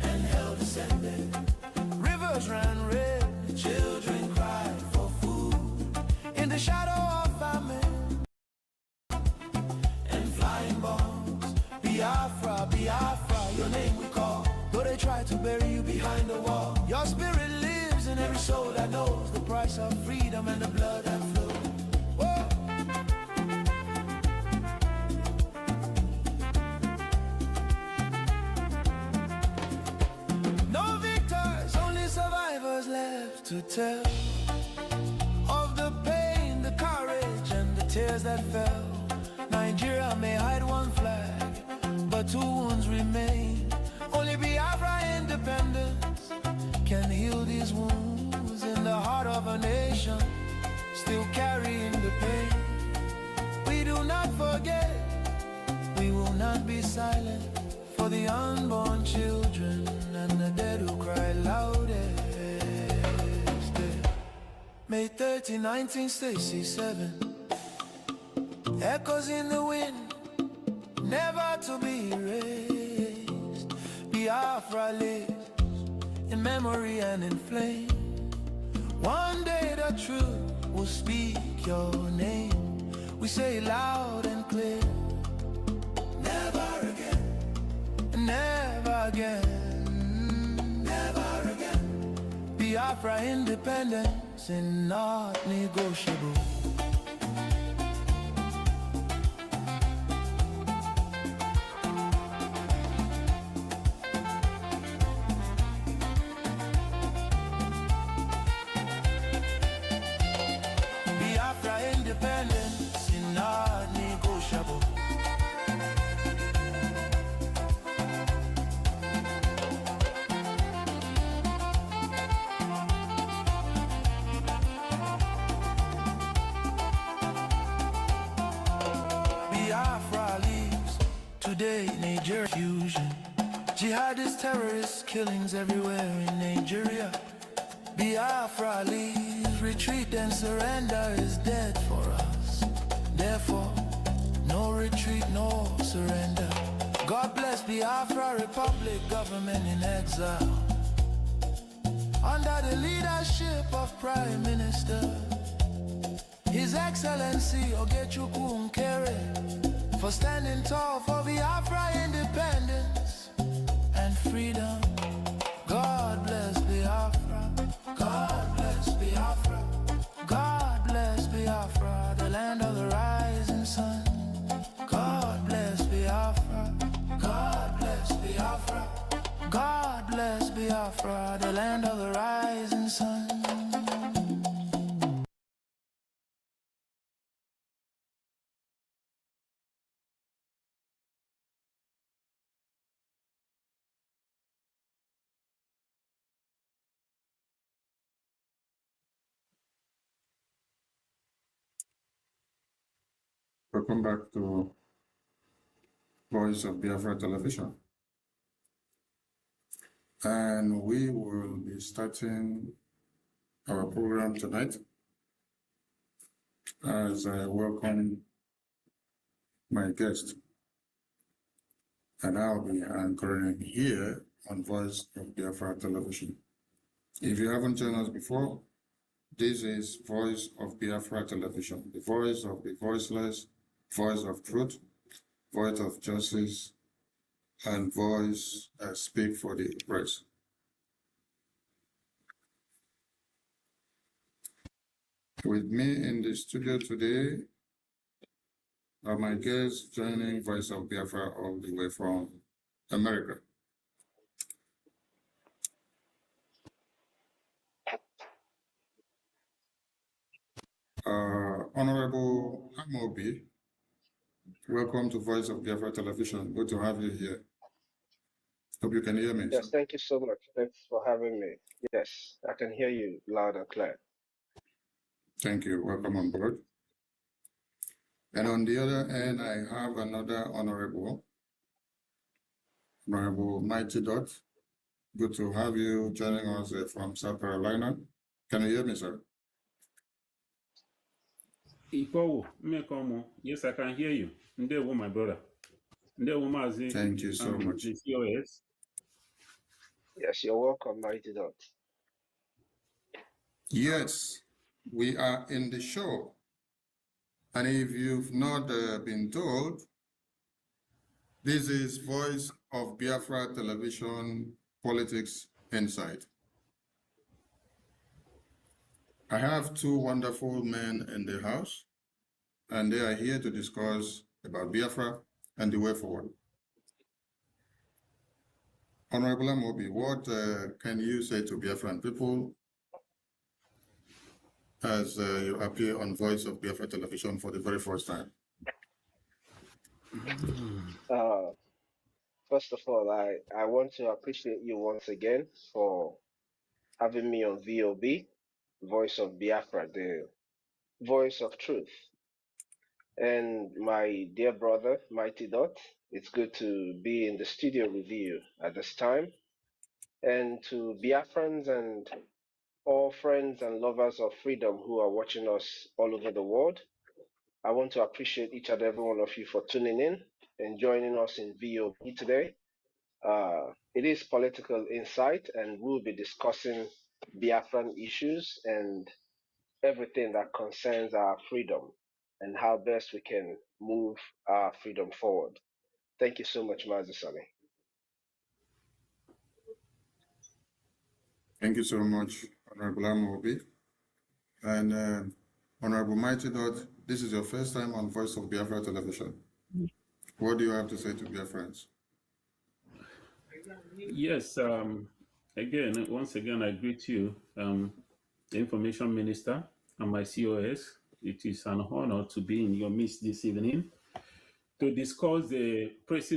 and hell descended. Rivers ran red, children cried for food in the shadow of famine and flying bombs. Biafra, Biafra, your name we call. Though they try to bury you behind the wall, your spirit lives in every soul that knows the price of freedom and the blood that flows. No victors, only survivors left to tell of the pain, the courage, and the tears that fell. Nigeria may hide one flag, but 2 wounds remain. Only Biafra independence can heal these wounds in the heart of a nation still carrying the pain. We do not forget, we will not be silent for the unborn children and the dead who cry loudest. May 30, 1967, echoes in the wind, never to be erased. Biafra lives in memory and in flame. One day the truth will speak your name. We say loud and clear, never again, never again, never again. Biafra independence is not negotiable. Independence is not negotiable. Biafra leaves today, Nigeria fusion. Jihadist terrorist killings everywhere in Nigeria. Biafra leaves, retreat and surrender is dead for us. Therefore, no retreat, no surrender. God bless Biafra Republic, government in exile. Under the leadership of Prime Minister, His Excellency Ogechukwu Nkerre, for standing tall for Biafra independence and freedom. God bless Biafra. God bless Biafra. God bless Biafra, the land of the rising sun. God bless Biafra. God bless Biafra. God bless Biafra, the land of the rising sun. Welcome back to Voice of Biafra Television. And we will be starting our program tonight as I welcome my guest. And I'll be anchoring here on Voice of Biafra Television. If you haven't joined us before, this is Voice of Biafra Television, the voice of the voiceless, voice of truth, voice of justice, and voice that speak for the oppressed. With me in the studio today are my guests joining Voice of Biafra all the way from America. Honorable Amobi, welcome to Voice of Biafra Television. Good to have you here. Hope you can hear me. Yes, thank you so much. Thanks for having me. Yes, I can hear you loud and clear. Thank you. Welcome on board. And on the other end, I have another Honorable Mighty Dot. Good to have you joining us from South Carolina. Can you hear me, sir? Yes, I can hear you. Ndewo, my brother. Ndewo, MAZI. Thank you so much. The COS. Yes, you're welcome, Mighty Dot. Yes, we are in the show. And if you've not been told, this is Voice of Biafra Television Politics Insight. I have two wonderful men in the house, and they are here to discuss about Biafra and the way forward. Honorable Amobi, what can you say to Biafran people as you appear on Voice of Biafra Television for the very first time? First of all, I want to appreciate you once again for having me on VOB, Voice of Biafra, the voice of truth. And my dear brother, Mighty Dot, it's good to be in the studio with you at this time. And to Biafrans and all friends and lovers of freedom who are watching us all over the world, I want to appreciate each and every one of you for tuning in and joining us in VOB today. It is political insight, and we'll be discussing Biafran issues and everything that concerns our freedom and how best we can move our freedom forward. Thank you so much, MAZI Sani. Thank you so much, Honorable Amobi. And Honorable Mighty Dot, this is your first time on Voice of Biafra Television. What do you have to say to Biafrans? Yes, once again, I greet you, the Information Minister and my COS. It is an honor to be in your midst this evening to discuss the pressing